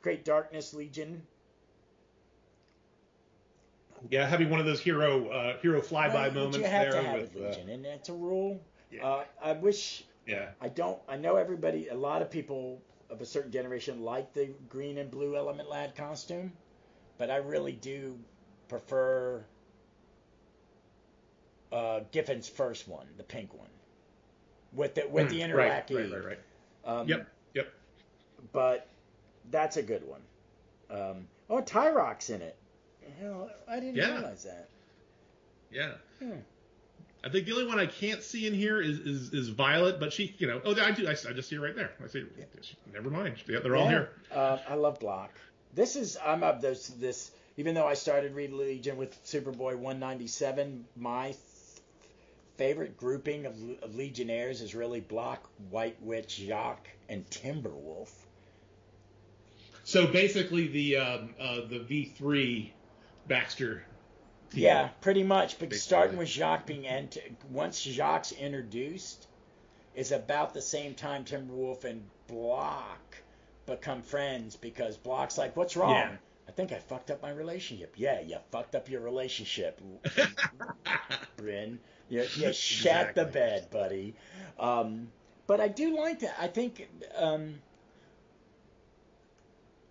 Great Darkness Legion. Yeah, having one of those hero flyby moments you have there to have with Legion, and that's a rule. Yeah. I wish. Yeah. I know everybody. A lot of people of a certain generation like the green and blue Element Lad costume, but I really do prefer Giffen's first one, the pink one, with the Interlackey. Right. Yep. But that's a good one. Tyrock's in it. I didn't realize that. Yeah. I think the only one I can't see in here is Violet, but she, oh, I do. I just see her right there. I see. Never mind. Yeah, they're all here. I love Block. I'm of this. Even though I started reading Legion with Superboy 197, my favorite grouping of Legionnaires is really Block, White Witch, Jacques, and Timberwolf. So basically the V3 Baxter. Yeah, pretty much. But starting with Jacques once Jacques introduced, is about the same time Timberwolf and Block become friends, because Block's like, "What's wrong?" Yeah. I think I fucked up my relationship. Yeah, you fucked up your relationship, Bryn. You shat the bed, buddy. But I do like that. I think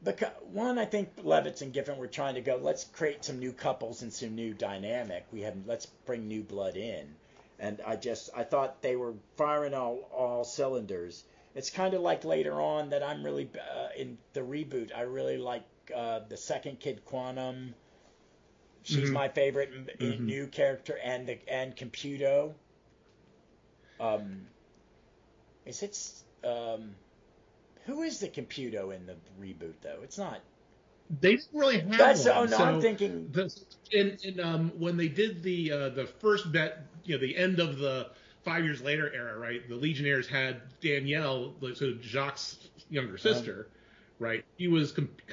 I think Levitz and Giffen were trying to go, let's create some new couples and some new dynamic. Let's bring new blood in. And I thought they were firing all cylinders. It's kind of like later on that I'm really, in the reboot, I really like the second kid, Quantum. She's my favorite new character, and Computo. Who is the Computo in the reboot, though? It's not. They didn't really have one. Oh no, I'm thinking. When they did the first bet, the end of the 5 years later era, right? The Legionnaires had Danielle, so Jacques' younger sister, right? He was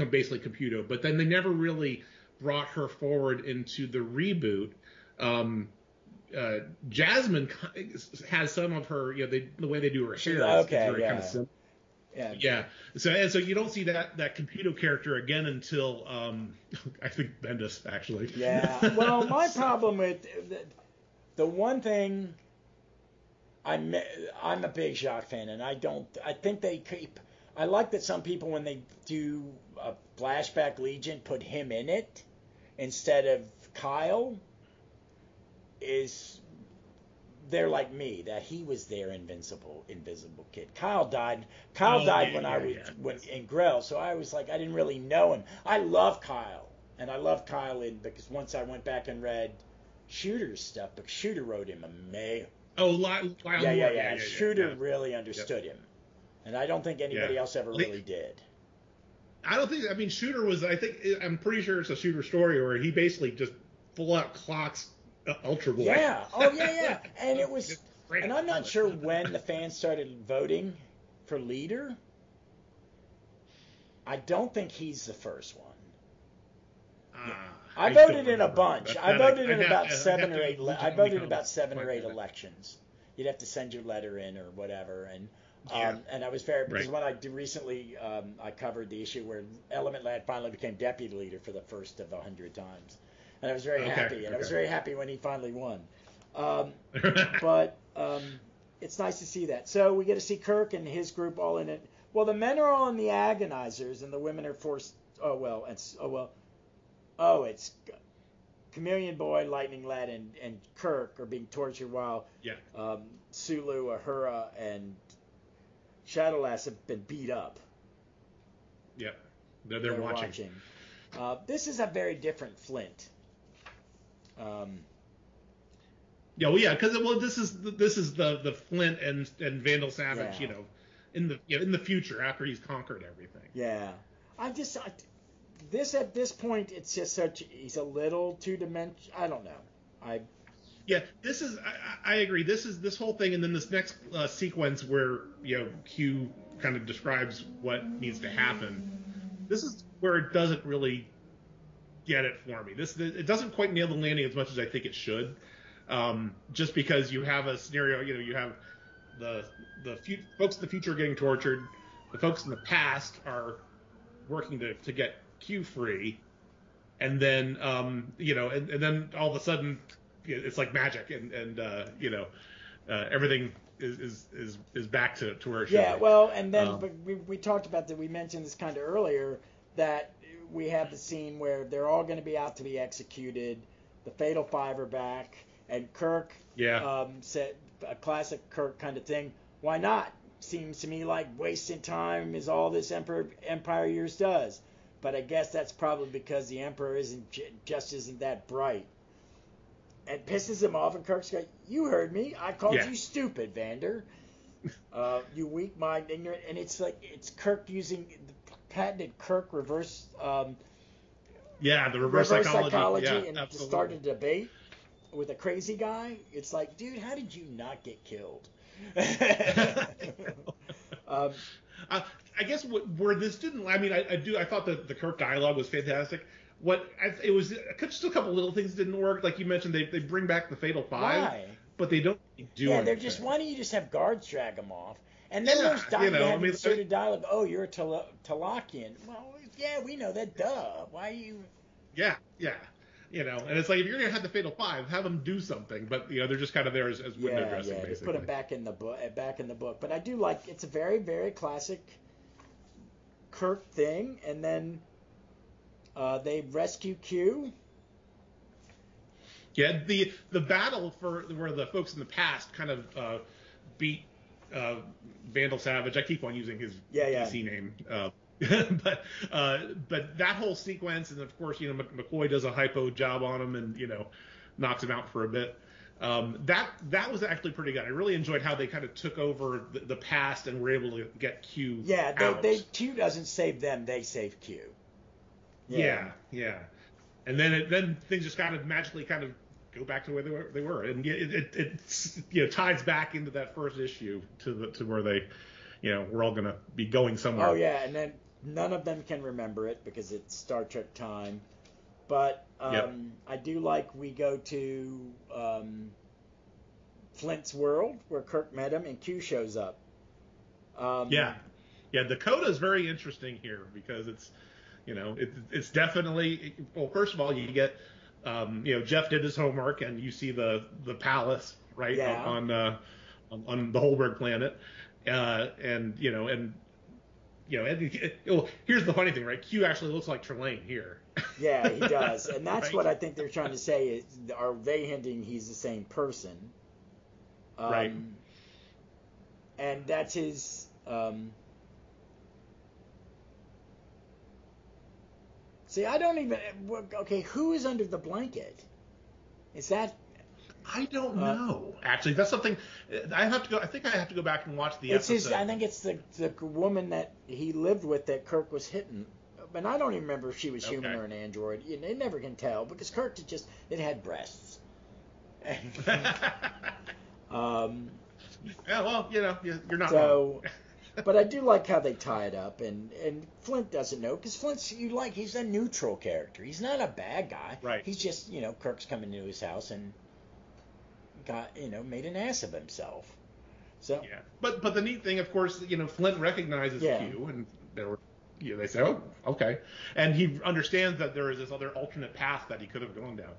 basically Computo, but then they never really brought her forward into the reboot. Jasmine has some of her, the way they do her hair is very kind of simple. Yeah. So you don't see that Computo character again until I think Bendis, actually. Yeah. Well, my problem with the one thing, I'm a big Jacques fan, and I think they keep. I like that some people, when they do a flashback Legion, put him in it instead of Kyle. They're like me, that he was their invisible kid. Kyle died. When in Grell, so I was like, I didn't really know him. I love Kyle, and I love Kyle because once I went back and read Shooter's stuff, but Shooter wrote him amazing. Yeah. Shooter really understood him, and I don't think anybody else ever really did. I don't think. I mean, Shooter was. I'm pretty sure it's a Shooter story where he basically just full out clocks Ultra Boy. Yeah. Oh yeah. And it was. And I'm not sure when the fans started voting for leader. I don't think he's the first one. I voted in a bunch. I voted in about 7 or 8. I voted in about 7 or 8 elections. You'd have to send your letter in or whatever, and I was very, because when I recently I covered the issue where Element Lad finally became deputy leader for the first of 100 times, and I was very happy, and I was very happy when he finally won. But it's nice to see that. So we get to see Kirk and his group all in it. Well, the men are all in the Agonizers, and the women are forced. It's Chameleon Boy, Lightning Lad, and Kirk are being tortured while Sulu, Uhura, and Shadowlass have been beat up. Yep, they're watching. This is a very different Flint. Because this is the Flint and Vandal Savage, in the future after he's conquered everything. Yeah, at this point, it's just he's a little two-dimensional. I don't know. I agree. This whole thing, and then this next sequence where Q kind of describes what needs to happen. This is where it doesn't really get it for me. It doesn't quite nail the landing as much as I think it should. Just because you have a scenario, you have the folks in the future getting tortured, the folks in the past are working to get Q free, and then and then all of a sudden it's like magic, and everything is back to where it should be. Yeah, well, and then but we talked about that. We mentioned this kind of earlier, that we have the scene where they're all going to be out to be executed. The Fatal Five are back, and Kirk said a classic Kirk kind of thing. Why not? Seems to me like wasting time is all this Empire Years does. But I guess that's probably because the Emperor isn't that bright. and pisses him off, and Kirk's like, "You heard me. I called Yeah. you stupid, Vander. You weak mind, ignorant." And it's like it's Kirk using the patented Kirk reverse. The reverse psychology. Yeah, and to absolutely. start a debate with a crazy guy. It's like, dude, how did you not get killed? I guess where this didn't. I mean, I thought that the Kirk dialogue was fantastic. It was just a couple little things didn't work. Like you mentioned, they bring back the Fatal Five, Why? but they don't do Yeah, anything. they're just. Why don't you just have guards drag them off? And then there's sort of dialogue. Oh, you're a Talakian. Well, yeah, we know that. Duh. Why are you? Yeah. And it's like if you're gonna have the Fatal Five, have them do something. But they're just kind of there as window dressing, basically. They put them back in the book. But I do like it's a very, very classic Kirk thing. And then they rescue Q. Yeah, the battle for where the folks in the past kind of beat Vandal Savage. I keep on using his DC name. But that whole sequence, and of course, McCoy does a hypo job on him and knocks him out for a bit. That was actually pretty good. I really enjoyed how they kind of took over the past and were able to get Q. Yeah, Q doesn't save them; they save Q. Yeah. And then things just kind of magically kind of go back to where they were, and it ties back into that first issue to where they, we're all gonna be going somewhere. Oh yeah, and then none of them can remember it because it's Star Trek time. But I do like we go to Flint's world where Kirk met him and Q shows up. Dakota is very interesting here because it's definitely, well, first of all, you get Jeff did his homework and you see the palace right on the Holberg planet, here's the funny thing, right? Q actually looks like Trelane here. Yeah, he does, and that's right? What I think they're trying to say is, are they hinting he's the same person? Right. And that's his. See, I don't even. Okay, who is under the blanket? Is that? I don't know. Actually, that's something I have to go. I think I have to go back and watch the episode. I think it's the woman that he lived with that Kirk was hitting. And I don't even remember if she was human or an android. You never can tell because Kirk it had breasts. Yeah, well, you're not wrong. So, but I do like how they tie it up, and Flint doesn't know because he's a neutral character. He's not a bad guy. Right. He's just Kirk's coming to his house and got made an ass of himself. So yeah, but the neat thing, of course, Flint recognizes Q, and they say, oh, okay, and he understands that there is this other alternate path that he could have gone down.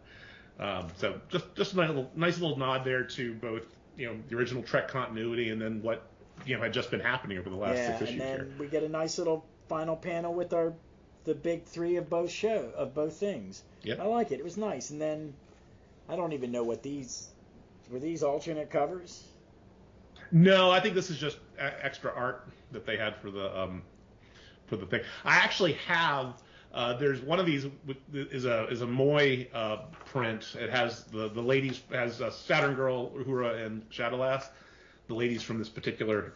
So just a nice little nod there to both the original Trek continuity and then what had just been happening over the last 6 issues here. And then we get a nice little final panel with the big three of both things. Yep. I like it. It was nice. And then I don't even know what were these alternate covers. No, I think this is just extra art that they had for the thing. I actually have. There's one of these is a Moy print. It has the ladies, has Saturn Girl, Uhura, and Shadowlass, the ladies from this particular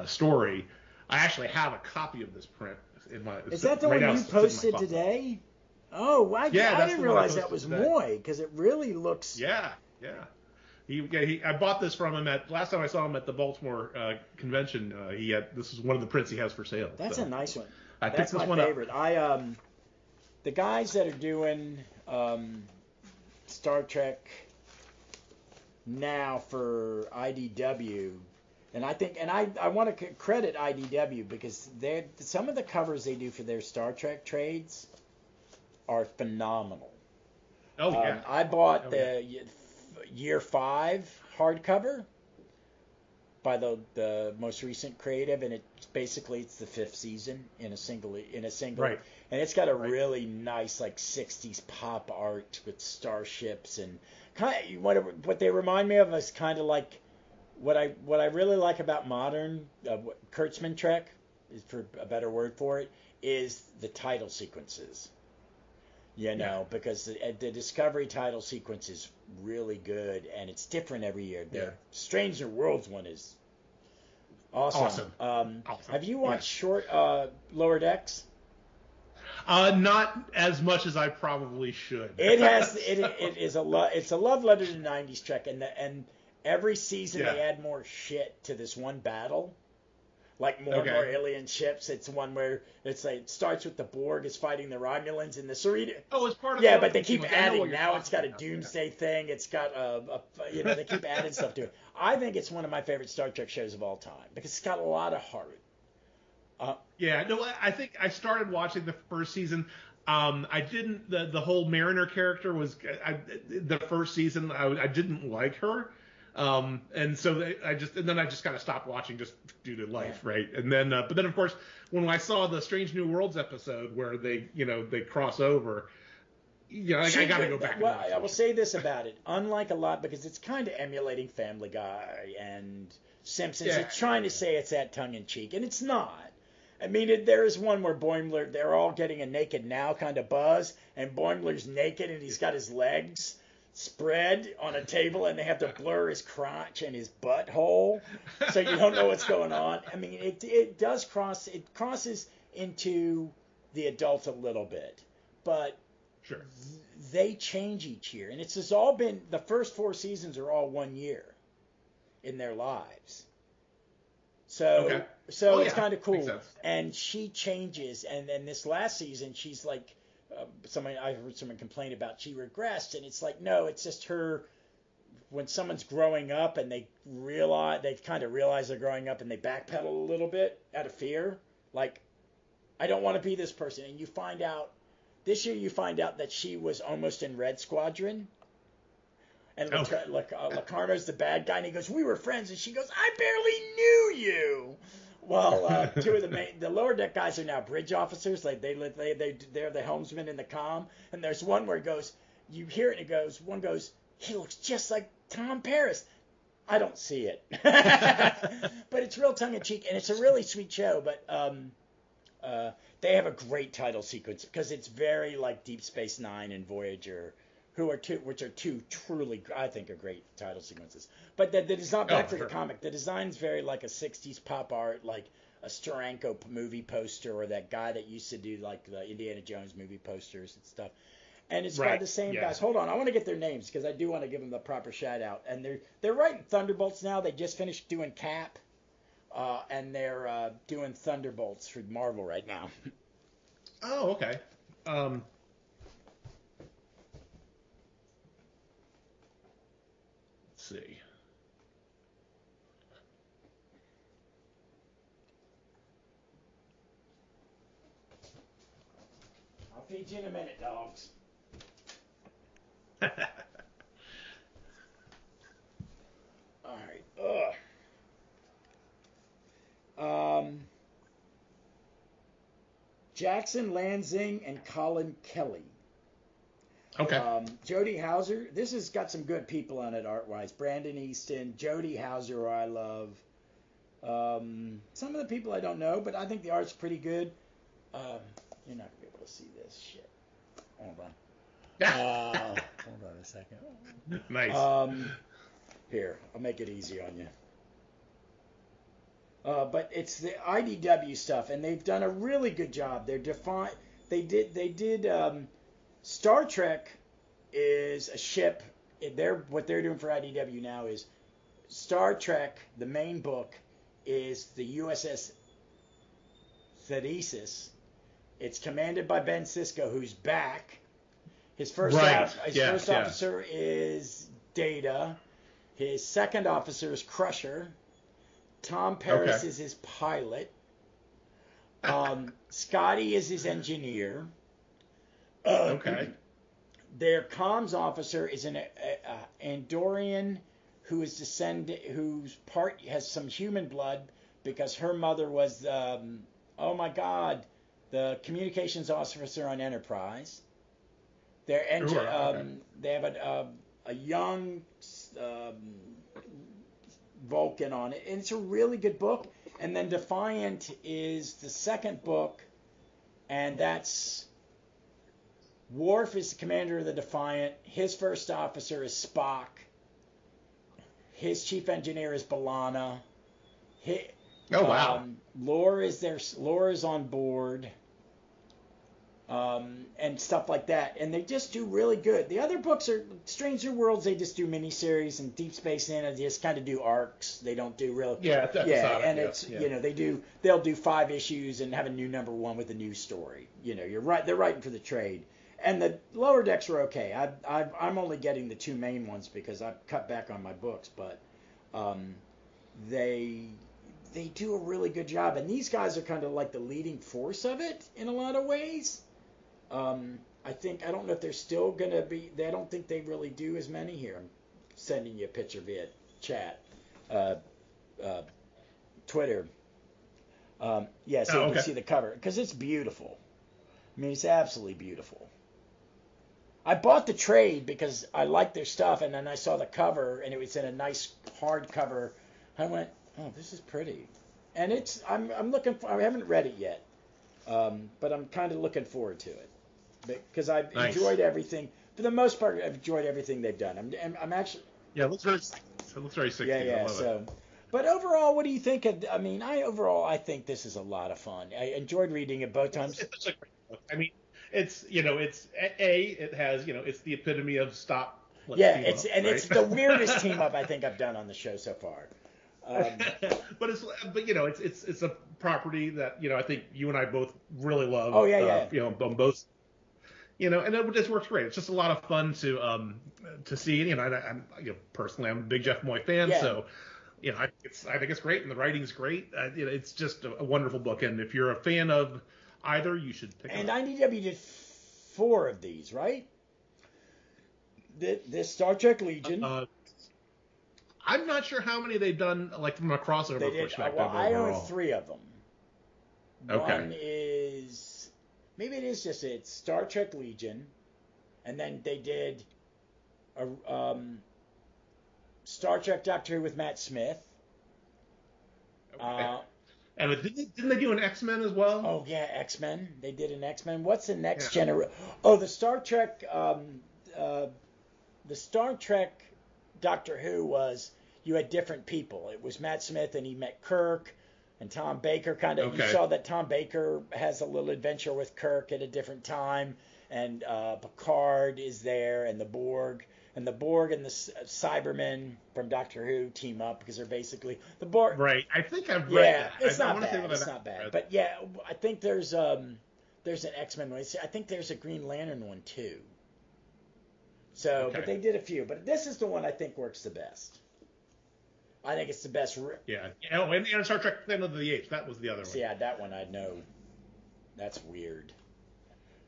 story. I actually have a copy of this print in my. Is that the one you posted today? Oh, I didn't realize that was Moy because it really looks. Yeah. I bought this from him last time I saw him at the Baltimore convention. This is one of the prints he has for sale. That's a nice one. I That's picked this my one favorite. up. The guys that are doing Star Trek now for IDW, and I want to credit IDW because some of the covers they do for their Star Trek trades are phenomenal. Oh yeah. I bought the Year 5 hardcover by the most recent creative, and it's the 5th season in a single, right. And it's got a really nice 60s pop art with starships and what they remind me of is kind of like what I really like about modern Kurtzman Trek, is for a better word for it, is the title sequences. You know, because the Discovery title sequence is really good, and it's different every year. The Strange New Worlds one is awesome. Awesome. Have you watched short Lower Decks? Not as much as I probably should. It has it's a love letter to '90s Trek, and every season they add more shit to this one battle. Like more and more alien ships. It's one where it's like it starts with the Borg is fighting the Romulans and the seriese. Oh, it's part of but they keep adding. Now it's got a doomsday thing. It's got they keep adding stuff to it. I think it's one of my favorite Star Trek shows of all time because it's got a lot of heart. I think I started watching the first season. I didn't. The whole Mariner character was the first season. I didn't like her. And so I just kind of stopped watching just due to life, right? And then, but then of course, when I saw the Strange New Worlds episode where they cross over, I got to go back. Well, I will say this about it: unlike a lot, because it's kind of emulating Family Guy and Simpsons. It's trying to say it's that tongue in cheek, and it's not. I mean, there is one where Boimler, they're all getting a naked now kind of buzz, and Boimler's naked and he's got his legs spread on a table and they have to blur his crotch and his butthole so you don't know what's going on. I mean, it crosses into the adult a little bit, but they change each year, and it's all been, the first 4 seasons are all 1 year in their lives. So it's kind of cool. And she changes, and then this last season she's like, I heard someone complain about she regressed, and it's like, no, it's just her when someone's growing up and they kind of realize they're growing up and they backpedal a little bit out of fear, like, I don't want to be this person. And this year you find out that she was almost in Red Squadron, and Locarno's the bad guy, and he goes, we were friends, and she goes, I barely knew you. Well, 2 of the lower deck guys are now bridge officers. Like they're the helmsman in the comm. And there's one where it goes, you hear it, and one goes, he looks just like Tom Paris. I don't see it, but it's real tongue in cheek, and it's a really sweet show. But they have a great title sequence because it's very like Deep Space Nine and Voyager, which are two truly, I think, are great title sequences. But the design, back to the comic, the design's very like a 60s pop art, like a Steranko movie poster, or that guy that used to do like the Indiana Jones movie posters and stuff. And it's by the same guys. Hold on, I want to get their names because I do want to give them the proper shout out. And they're writing Thunderbolts now. They just finished doing Cap, and they're doing Thunderbolts for Marvel right now. Oh, okay. See. I'll feed you in a minute, dogs. All right. Jackson Lanzing and Colin Kelly. Okay. Jody Hauser. This has got some good people on it art-wise. Brandon Easton, Jody Hauser, who I love. Some of the people I don't know, but I think the art's pretty good. You're not gonna be able to see this shit. Hold on. Hold on a second. Nice. Here, I'll make it easy on you. But it's the IDW stuff, and they've done a really good job. They did. Star Trek is a ship. What they're doing for IDW now is Star Trek. The main book is the USS seriese. It's commanded by Ben Sisko, who's back. His first officer is Data. His second officer is Crusher. Tom Paris is his pilot. Scotty is his engineer. Their comms officer is an Andorian who is whose part has some human blood because her mother was the communications officer on Enterprise. They have a young Vulcan on it, and it's a really good book. And then Defiant is the second book, and that's Worf is the commander of the Defiant. His first officer is Spock. His chief engineer is B'Elanna. Oh wow. Lore is on board. And stuff like that. And they just do really good. The other books are Strange New Worlds. They just do miniseries, and Deep Space Nine they just kind of do arcs. They don't do real. Yeah, it's episodic, and it's they'll do 5 issues and have a new number 1 with a new story. You're right. They're writing for the trade. And the lower decks are okay. I'm only getting the 2 main ones because I've cut back on my books, but they do a really good job. And these guys are kind of like the leading force of it in a lot of ways. I don't know if they're still going to be, I don't think they really do as many here. I'm sending you a picture via chat, Twitter. So you can see the cover, because it's beautiful. I mean, it's absolutely beautiful. I bought the trade because I liked their stuff, and then I saw the cover, and it was in a nice hardcover. I went, oh, this is pretty. And I'm looking for, I haven't read it yet, but I'm kind of looking forward to it. Because I've enjoyed everything. For the most part, I've enjoyed everything they've done. I'm actually... Yeah, it looks very 60s. Yeah, I love it. But overall, what do you think of... I think this is a lot of fun. I enjoyed reading it both times. It's such a great book. I mean, it has, it's the epitome of stop. It's the weirdest team up I think I've done on the show so far. But it's a property that I think you and I both really love. Oh yeah. On both. And it just works great. It's just a lot of fun to see. I'm personally I'm a big Jeff Moy fan, so I think it's great, and the writing's great. It's just a wonderful book, and if you're a fan of either, you should pick it up. And IDW did 4 of these, right? This Star Trek Legion. I'm not sure how many they've done, like from a crossover perspective. Well, I own 3 of them. Okay. One is. Maybe it is just it's Star Trek Legion, and then they did a Star Trek Doctor Who with Matt Smith. Okay. And didn't they do an X-Men as well? Oh yeah, X-Men. They did an X-Men. What's the next generation? Oh, the Star Trek. The Star Trek Doctor Who was you had different people. It was Matt Smith, and he met Kirk. And Tom Baker you saw that Tom Baker has a little adventure with Kirk at a different time, and Picard is there, and the Borg and the Cybermen from Doctor Who team up because they're basically the Borg. Right. I think I've read that. It's not bad. It's not bad. But yeah, I think there's an X-Men one. I think there's a Green Lantern one too. So, but they did a few. But this is the one I think works the best. I think it's the best. And Star Trek Planet of the Apes. That was the other one. Yeah, that one I know. That's weird.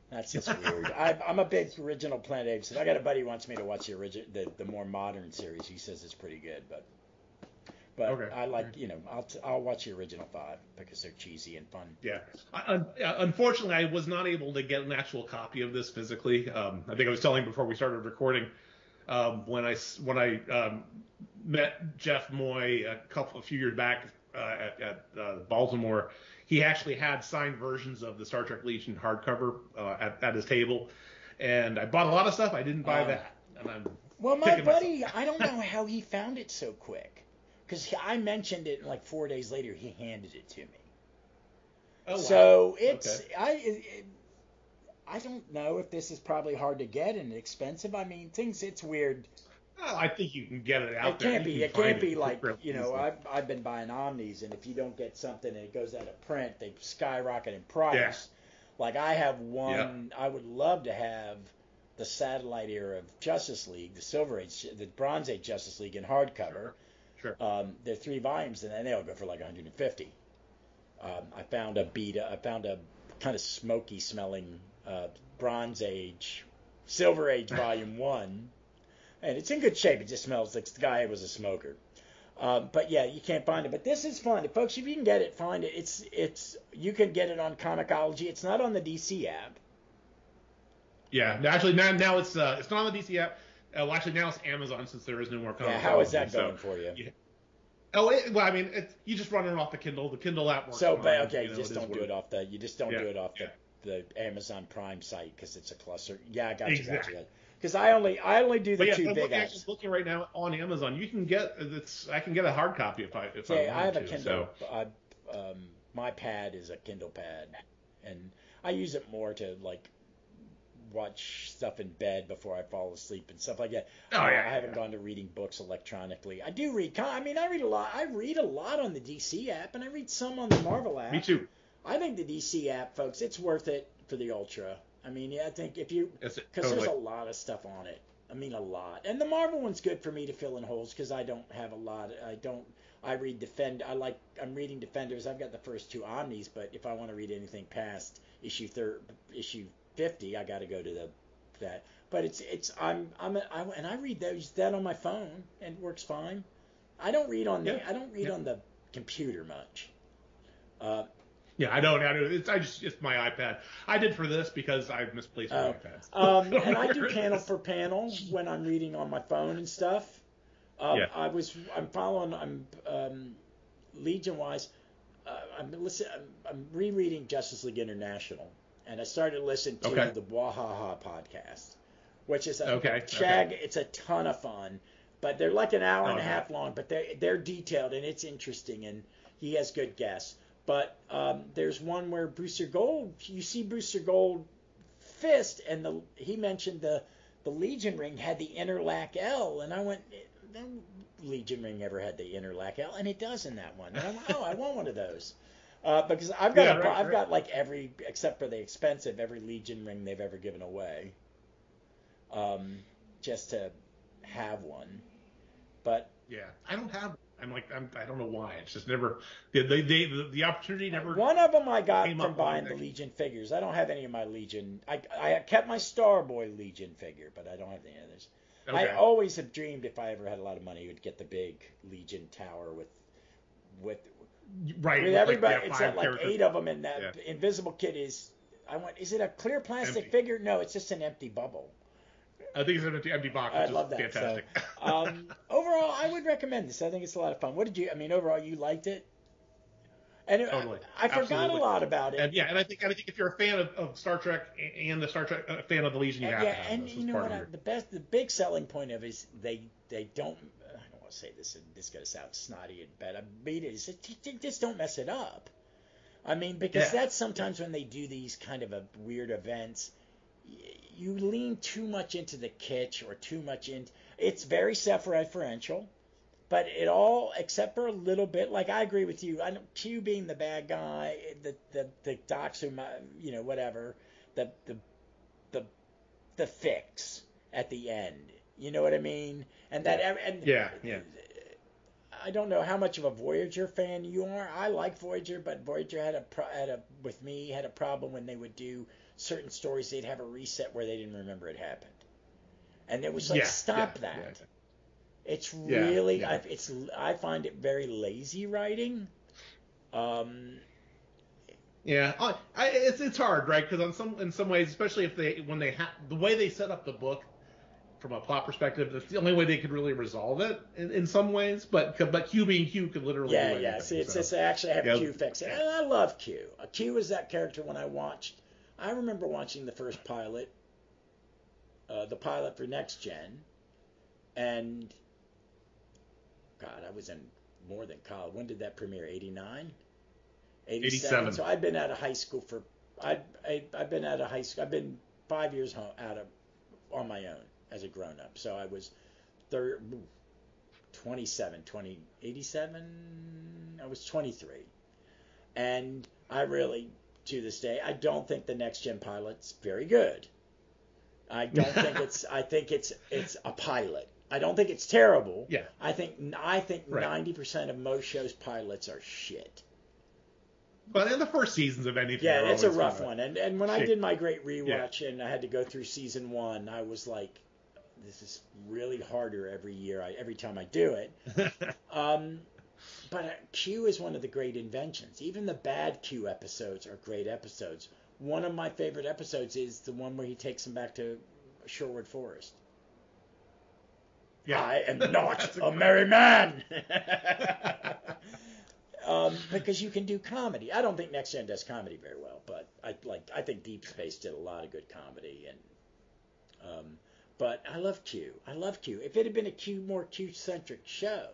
That's just weird. I'm a big original Planet of the Apes. I got a buddy who wants me to watch the more modern series. He says it's pretty good, but I like I'll watch the original 5 because they're cheesy and fun. Yeah. Unfortunately, I was not able to get an actual copy of this physically. I think I was telling you before we started recording. When I met Jeff Moy a few years back at Baltimore, he actually had signed versions of the Star Trek Legion hardcover at his table, and I bought a lot of stuff. I didn't buy that. And my buddy, I don't know how he found it so quick, because I mentioned it, and like 4 days later he handed it to me. Oh, wow. So it's I don't know if this is probably hard to get and expensive. I mean, it's weird. Well, I think you can get it out there. It can't be like, easily. I've been buying Omnis, and if you don't get something and it goes out of print, they skyrocket in price. Yeah. Like I have one, I would love to have the satellite era of Justice League, the Bronze Age Justice League in hardcover. Sure. They're 3 volumes, and then they'll go for like 150. I found a kind of smoky smelling Bronze Age, Silver Age Volume 1, and it's in good shape. It just smells like the guy was a smoker. But yeah, you can't find it. But this is fun, folks. If you can get it, find it. It's you can get it on Comixology. It's not on the DC app. Yeah, actually now it's not on the DC app. Well, actually now it's Amazon since there is no more Comixology. Yeah, how is that going for you? Yeah. You just run it off the Kindle. The Kindle app works. So, but okay, you just don't do it off the. You just don't do it off the the Amazon Prime site because it's a cluster. Yeah, I got Exactly. you. Because I only do the two big apps. I'm looking right now on Amazon. You can get I can get a hard copy if I wanted I have a to. Kindle. So. My pad is a Kindle pad, and I use it more to like watch stuff in bed before I fall asleep and stuff like that. I haven't gone to reading books electronically. I do read. I read a lot. I read a lot on the DC app, and I read some on the Marvel app. Me too. I think the DC app, folks, it's worth it for the Ultra. I mean, yeah, I think if you, because totally. there's a lot of stuff on it. I mean, a lot. And the Marvel one's good for me to fill in holes because I don't have a lot. I read I'm reading Defenders. I've got the first two Omnis, but if I want to read anything past issue 50, I got to go to that. But and I read that on my phone and it works fine. I don't read on on the computer much. I don't. It's my iPad. I did for this because I misplaced my iPad. And I do panel for panel when I'm reading on my phone and stuff. I'm Legion wise. I'm rereading Justice League International, and I started listening to the Wahaha podcast, which is It's a ton of fun, but they're like an hour and a half long, but they're detailed and it's interesting, and he has good guests. But there's one where you see Booster Gold fist, and he mentioned the Legion ring had the interlac L, and I went, the Legion ring never had the interlac L, and it does in that one. And I went, I want one of those. Because I've got like every, except for the expensive, every Legion ring they've ever given away, just to have one. But I don't have. I don't know why. It's just never the opportunity never. One of them I got from buying the Legion figures. I don't have any of my Legion. I kept my Starboy Legion figure, but I don't have any others. Okay. I always have dreamed if I ever had a lot of money, would get the big Legion tower with everybody. It's like 8 of them, and that Invisible Kid is. Is it a clear plastic figure? No, it's just an empty bubble. I think it's an empty box. I love that. Fantastic. So, overall, I would recommend this. I think it's a lot of fun. What did you? Overall, you liked it. And totally. I forgot a lot about it. And I think if you're a fan of Star Trek and the Star Trek fan of the Legion, you have to have this. You know what? The big selling point of it is they don't. I don't want to say this. This is going to sound snotty and bad. I mean, they just don't mess it up. Because that's sometimes when they do these kind of weird events. You lean too much into the kitsch or too much into. It's very self-referential, but it all, except for a little bit, like I agree with you. Q being the bad guy, the docs who, whatever, the fix at the end. You know what I mean? And that. And, I don't know how much of a Voyager fan you are. I like Voyager, but Voyager had a problem when they would do certain stories. They'd have a reset where they didn't remember it happened, and it was like stop that. It's really I find it very lazy writing. It's hard, right? Because in some ways, especially if the way they set up the book. From a plot perspective, that's the only way they could really resolve it in some ways. But Q being Q could literally do anything. See, it's just actually have Q fix it. And I love Q. Q is that character when I remember watching the first pilot, the pilot for Next Gen, and God, I was in more than college. When did that premiere? 89? 87. So I've been out of high school I've been 5 years on my own. As a grown-up. So I was 87. I was 23. And I really, to this day, I don't think the Next Gen pilot's very good. I think it's a pilot. I don't think it's terrible. Yeah. I think 90% of most shows' pilots are shit. But in the first seasons of anything. Yeah, it's a rough one. And when I did my great rewatch and I had to go through season 1, I was like, this is really harder every time I do it. But Q is one of the great inventions. Even the bad Q episodes are great episodes. One of my favorite episodes is the one where he takes him back to Sherwood Forest. Yeah. I am not a merry man. Because you can do comedy. I don't think Next Gen does comedy very well, but I think Deep Space did a lot of good comedy, and but I love Q. I love Q. If it had been a more Q centric show,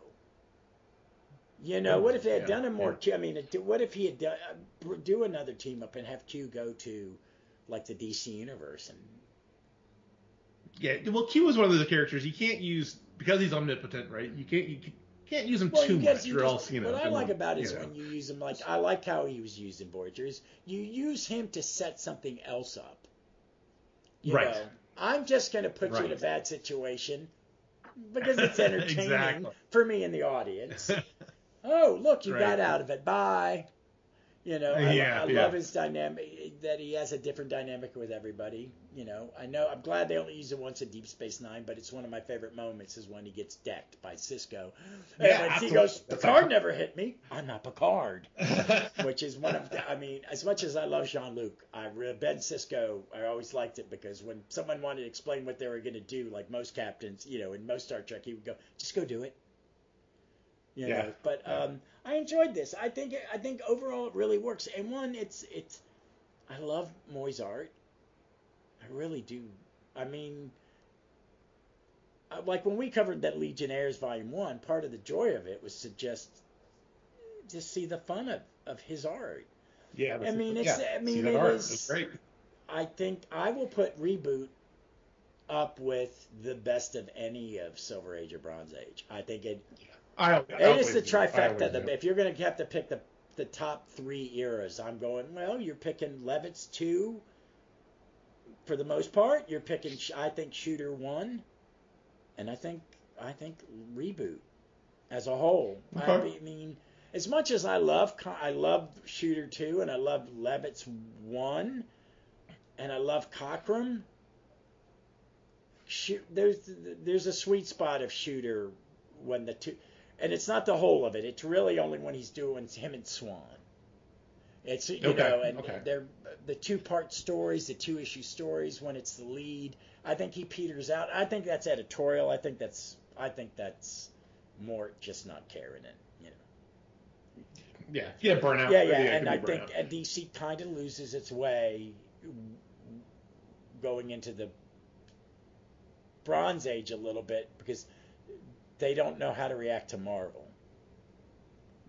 what if they had done a more Q? I mean, what if he had do another team up and have Q go to like the DC universe and. Yeah, well, Q is one of those characters you can't use because he's omnipotent, right? You can't use him too much, or else What I like about it is when you use him, like I like how he was used in Voyagers. You use him to set something else up. You know, I'm just going to put you in a bad situation because it's entertaining for me and the audience. Oh, look, you got out of it. Bye. I love his dynamic, that he has a different dynamic with everybody. I'm glad they only use it once in Deep Space Nine, but it's one of my favorite moments is when he gets decked by Cisco. And he goes, Picard never hit me. I'm not Picard. Which is one of as much as I love Jean-Luc, Ben Sisko, I always liked it because when someone wanted to explain what they were going to do, like most captains, in most Star Trek, he would go, just go do it. But I enjoyed this. I think overall it really works. And one, I love Moy's art. I really do. I mean, like when we covered that Legionnaires Volume 1, part of the joy of it was to just see the fun of his art. Yeah. It's great. I think I will put Reboot up with the best of any of Silver Age or Bronze Age. I think it. It is the trifecta. If you're going to have to pick the top 3 eras, I'm going, well, you're picking Levitz 2 for the most part. You're picking, I think, Shooter 1, and I think Reboot as a whole. Okay. I mean, as much as I love Shooter 2 and I love Levitz 1 and I love Cockrum, there's a sweet spot of Shooter when the two. And it's not the whole of it. It's really only when he's doing him and Swan. It's they're the 2-part stories, the 2-issue stories when it's the lead. I think he peters out. I think that's editorial. I think that's more just not caring it. Yeah, burnout. Yeah, and I think DC kind of loses its way going into the Bronze Age a little bit because they don't know how to react to Marvel.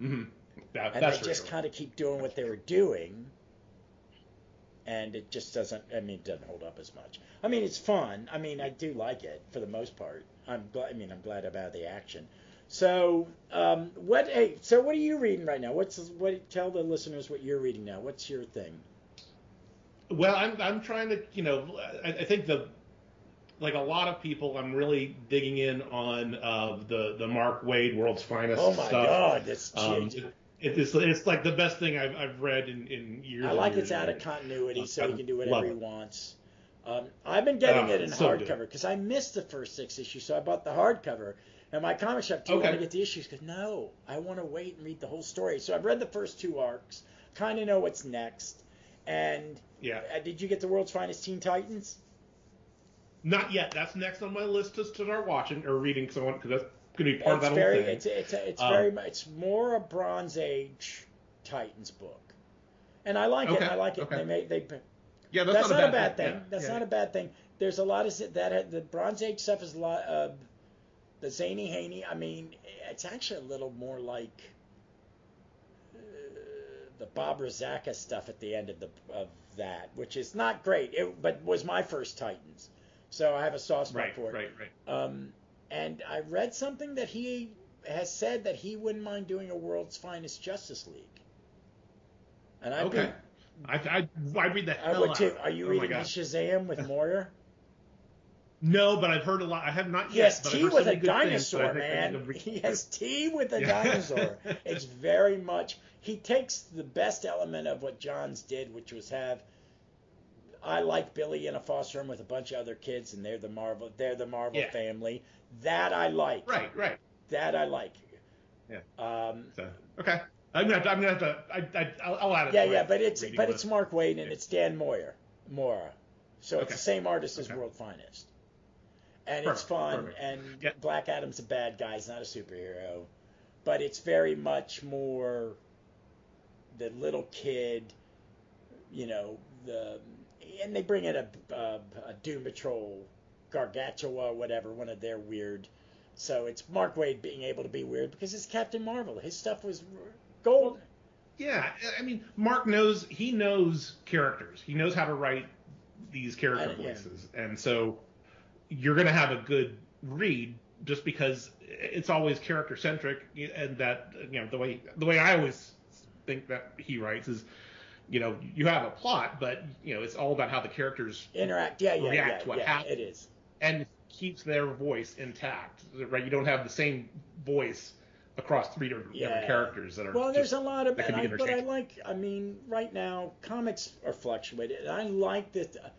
Mm-hmm. They just kind of keep doing what they were doing, and it just doesn't. It doesn't hold up as much. It's fun. I do like it for the most part. I'm glad about the action. So, what are you reading right now? Tell the listeners what you're reading now. What's your thing? Well, I'm trying to, I think like a lot of people, I'm really digging in on the Mark Waid World's Finest stuff. Oh my God, that's it's like the best thing I've read in years. I like it's out of continuity, so he can do whatever he wants. I've been getting it in hardcover because I missed the first 6 issues, so I bought the hardcover. And my comic shop told me to get the issues because no, I want to wait and read the whole story. So I've read the first 2 arcs, kind of know what's next. And did you get the World's Finest Teen Titans? Not yet. That's next on my list to start watching or reading because that's going to be part of that whole thing. It's more a Bronze Age Titans book, and I like it. I like it. Okay. That's not a bad thing. That's not a bad thing. There's a lot of that. The Bronze Age stuff is a lot of the zany Haney. It's actually a little more like the Bob Rozaka stuff at the end of that, which is not great. But was my first Titans. So I have a soft spot for it. Right. And I read something that he has said that he wouldn't mind doing a World's Finest Justice League. And I read the hell out of it. Are you reading Shazam with Moyer? No, but I've heard a lot. I have not yet. He has tea with a dinosaur, man. He has tea with a dinosaur. It's very much. He takes the best element of what Johns did, which was have. I like Billy in a foster home with a bunch of other kids, and they're the Marvel family. That I like. Right. That I like. Yeah. Okay. I'm gonna have to. I'll add it. Yeah. But it's Mark Waid and it's Dan Mora. So it's the same artist as World Finest. And it's fun. Perfect. And Black Adam's a bad guy. He's not a superhero, but it's very much more the little kid. the and they bring in a Doom Patrol Gargantua, whatever, one of their weird. So it's Mark Waid being able to be weird because it's Captain Marvel. His stuff was gold. Well, yeah, I mean, Mark knows characters. He knows how to write these character voices, and so you're gonna have a good read just because it's always character centric, and that the way I always think that he writes is, you have a plot, but it's all about how the characters interact, react to what happens. It is, and keeps their voice intact, right? You don't have the same voice across three different characters that are. Well, there's a lot of, but I mean, right now comics are fluctuating. I like that.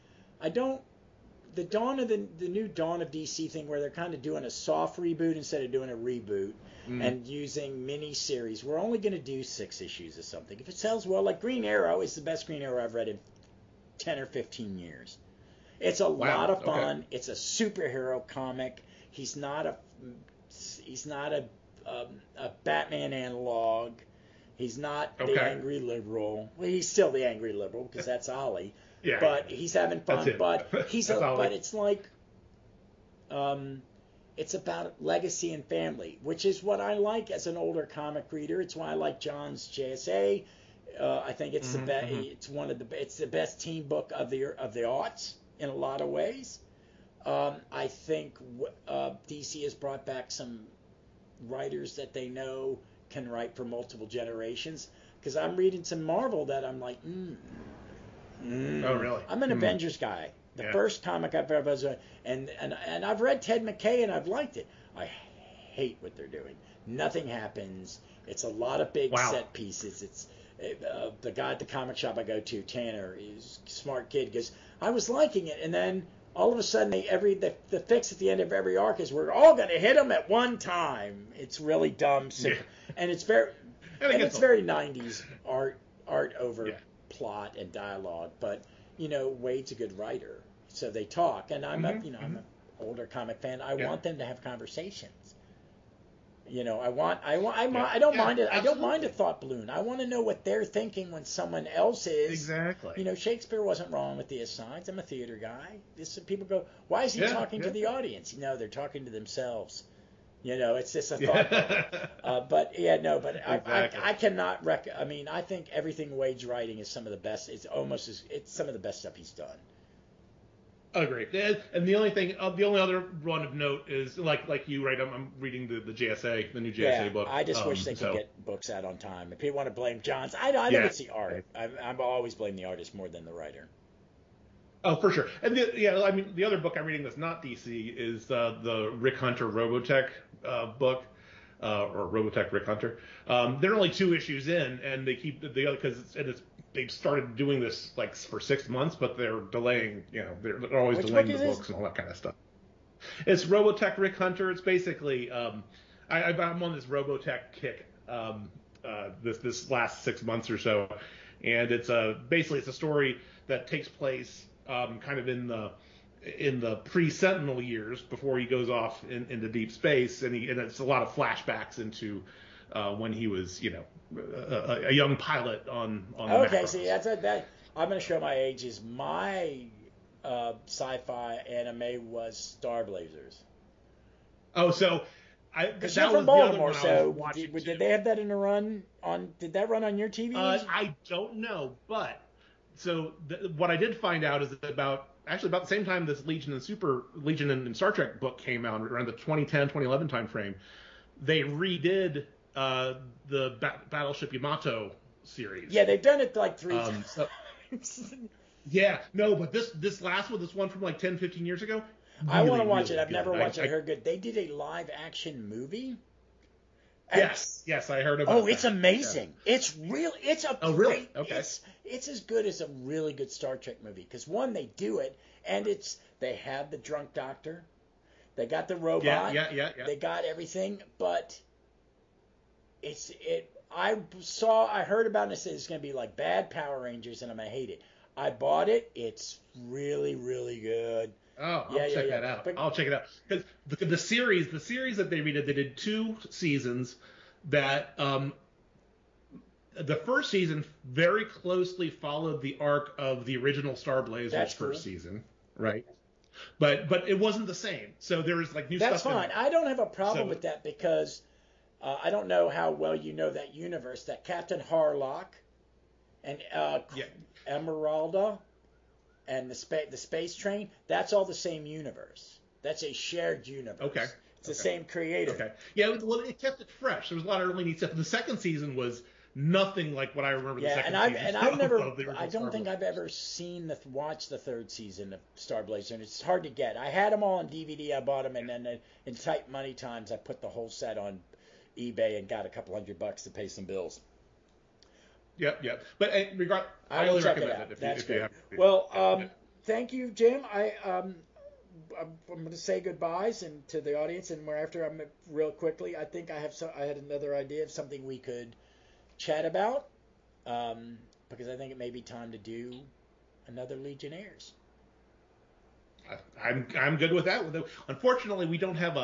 The new Dawn of DC thing where they're kind of doing a soft reboot instead of doing a reboot and using mini-series. We're only going to do 6 issues or something. If it sells well, like Green Arrow is the best Green Arrow I've read in 10 or 15 years. It's a lot of fun. Okay. It's a superhero comic. He's not a Batman analog. He's not the angry liberal. Well, he's still the angry liberal because that's Ollie. Yeah, but he's having fun. But it's like, it's about legacy and family, which is what I like as an older comic reader. It's why I like John's JSA. I think it's the best. It's the best team book of the aughts in a lot of ways. I think DC has brought back some writers that they know can write for multiple generations. Because I'm reading some Marvel that I'm like, Oh, really? I'm an Avengers guy. The first comic I've ever read, and I've read Ted McKay and I've liked it. I hate what they're doing. Nothing happens. It's a lot of big set pieces. It's the guy at the comic shop I go to, Tanner, he's a smart kid, goes, I was liking it, and then all of a sudden the fix at the end of every arc is we're all going to hit them at one time. It's really dumb, and it's very 90s art over plot and dialogue, but Wade's a good writer, so they talk, and I'm I'm an older comic fan. I want them to have conversations. I don't mind it. I don't mind a thought balloon. I want to know what they're thinking when someone else is. Exactly. Shakespeare wasn't wrong with the asides. I'm a theater guy. People go, why is he talking to the audience? They're talking to themselves. It's just a thought. I cannot I think everything Wade's writing is some of the best. It's some of the best stuff he's done. Agreed. And the only other one of note is like you, right? I'm reading the JSA, the new JSA book. I just wish they could get books out on time. If people want to blame Johns, I think it's the art. I'm always blame the artist more than the writer. Oh, for sure. And the other book I'm reading that's not DC is the Rick Hunter Robotech book, or Robotech Rick Hunter. They're only 2 issues in, and they keep the other they've started doing this for 6 months, but they're delaying. They're always delaying the books and all that kind of stuff. It's Robotech Rick Hunter. It's basically I'm on this Robotech kick this last 6 months or so, and it's basically it's a story that takes place kind of in the pre-Sentinel years before he goes off into deep space, and it's a lot of flashbacks into when he was a young pilot on the okay, see, that I'm going to show my age. Is my sci-fi anime was Star Blazers. Oh, so because you're from Baltimore, so did they have that in a run on? Did that run on your TV? I don't know, but so what I did find out is about the same time this Legion and Star Trek book came out, around the 2010-2011 time frame, they redid the Battleship Yamato series. Yeah, they've done it 3 times. But this last one, this one from 10-15 years ago, really, I want to watch really it. I've good. never watched it. I heard good. They did a live action movie. Yes, I heard about it. Oh, it's amazing. Yeah. It's real. It's a really? Okay. It's as good as a really good Star Trek movie because one, they do it, and they have the drunk doctor, they got the robot, they got everything, but I heard about it and I said it's going to be like bad Power Rangers and I'm going to hate it. I bought it. It's really, really good. Oh, I'll check that out. I'll check it out. Because the series that they redid, they did 2 seasons that the first season very closely followed the arc of the original Star Blazers first season, right? But it wasn't the same. So there was like new stuff. That's fine. I don't have a problem with that because I don't know how well you know that universe. That Captain Harlock and Emeralda and the space train. That's all the same universe. That's a shared universe. Okay. It's the same creator. Okay. Yeah, well, it kept it fresh. There was a lot of really neat stuff. The second season was nothing like what I remember the second season. I don't think I've ever watched the third season of Star Blazer, and it's hard to get. I had them all on DVD. I bought them, and then in tight money times, I put the whole set on eBay and got a couple $100 to pay some bills. Yep. But I will really check recommend it out. That's great. Well, thank you, Jim. I'm going to say goodbyes and to the audience, and after I'm real quickly. I think I had another idea of something we could chat about, because I think it may be time to do another Legionnaires. I'm good with that. Unfortunately, we don't have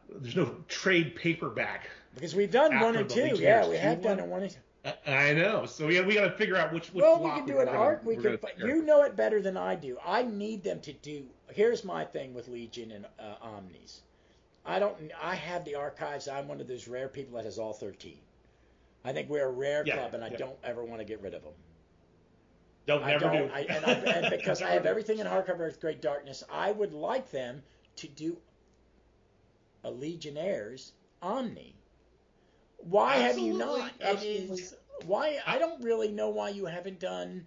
there's no trade paperback because we've done 1 and 2. Yeah, we have done 1 and 2. I know. So we got to figure out which. Well, we can do an arc. You know it better than I do. I need them to do. Here's my thing with Legion and Omnis. I have the archives. I'm one of those rare people that has all 13. I think we're a rare club, and I don't ever want to get rid of them. And because I have everything in hardcover with Great Darkness, I would like them to do a Legionnaires Omni. Why have you not? Why I don't really know why you haven't done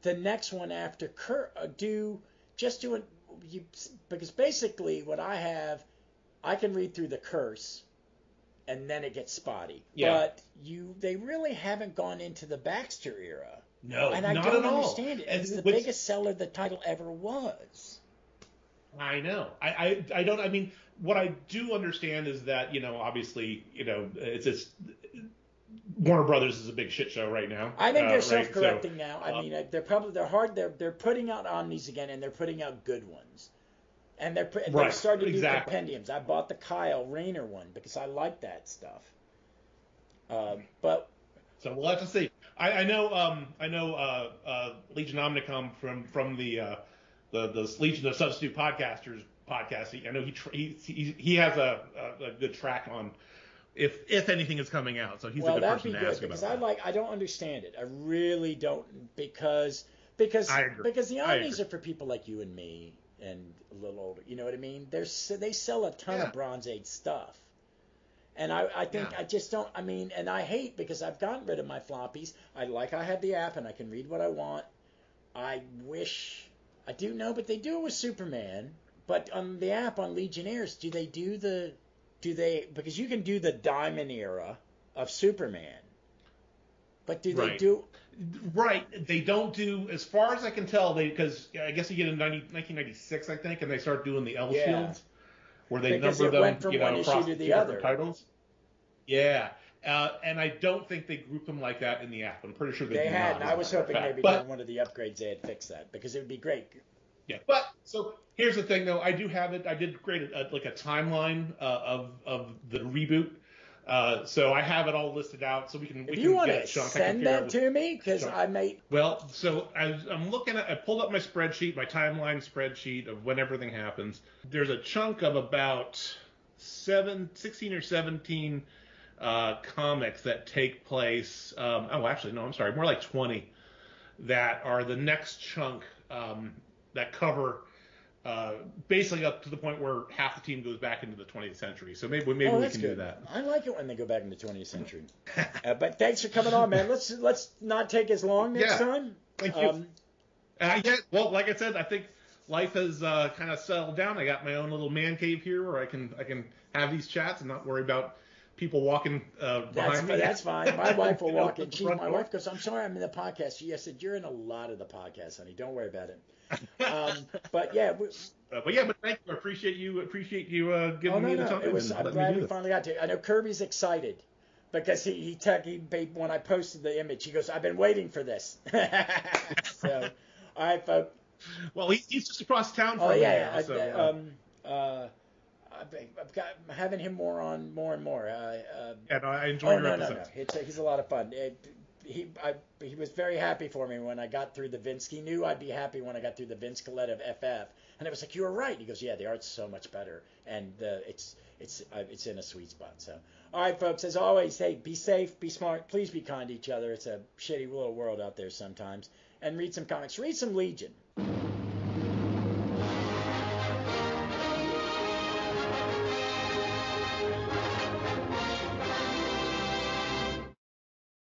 the next one after because basically what I have, I can read through the curse, and then it gets spotty. Yeah. But they really haven't gone into the Baxter era. No, and I not don't at all. understand it. It's the biggest seller the title ever was. I know. I don't. I mean, what I do understand is that obviously it's Warner Brothers is a big shit show right now. I think they're self-correcting now. I mean, they're putting out Omnis again, and they're putting out good ones. And they're starting to do compendiums. I bought the Kyle Rayner one because I like that stuff. But so we'll have to see. I know Legion Omnicom from the Legion of Substitute Podcasters podcast. I know he has a good track on if anything is coming out. So he's a good person to ask about. Because I don't understand it. I really don't because the Omnis are for people like you and me and a little older. You know what I mean? They sell a ton of Bronze Age stuff. And I think I just don't. I mean, and I hate because I've gotten rid of my floppies. I have the app and I can read what I want. I wish I do know, but they do it with Superman. But on the app on Legionnaires, because you can do the Diamond era of Superman. But do they do? Right. They don't do, as far as I can tell, because I guess you get in 1996, I think, and they start doing the Elsefields, where they number them, went from one across issue to the the other titles. Yeah. And I don't think they group them like that in the app. I'm pretty sure they had. And I was hoping maybe during one of the upgrades they had fixed that, because it would be great. Yeah. But, so, here's the thing, though. I do have it. I did create a timeline of the reboot. So I have it all listed out, so we can. If you want to send that to me, because I may. Well, so I'm looking at. I pulled up my spreadsheet, my timeline spreadsheet of when everything happens. There's a chunk of about 16 or 17 comics that take place. Actually, no, I'm sorry, more like 20 that are the next chunk that cover. Basically up to the point where half the team goes back into the 20th century. So maybe we can do that. I like it when they go back into the 20th century. But thanks for coming on, man. Let's not take as long next time. Thank you. Well, like I said, I think life has kind of settled down. I got my own little man cave here where I can have these chats and not worry about people walking behind me. That's fine. My wife will walk in. My wife goes, "I'm sorry, I'm in the podcast." I said, "You're in a lot of the podcasts, honey. Don't worry about it." But thank you. I appreciate you giving me the time. I'm glad we finally got to. I know Kirby's excited because he when I posted the image, he goes, "I've been waiting for this." So, all right, folks. Well, he's just across town from me now. I'm having him more and more. And I enjoy your no, episodes. he's a lot of fun. He was very happy for me when I got through the Vince. He knew I'd be happy when I got through the Vince Collette of FF, and it was like, you were right. He goes, yeah, the art's so much better, and it's in a sweet spot. So, all right, folks, as always, hey, be safe, be smart, please be kind to each other. It's a shitty little world out there sometimes, and read some comics, read some Legion.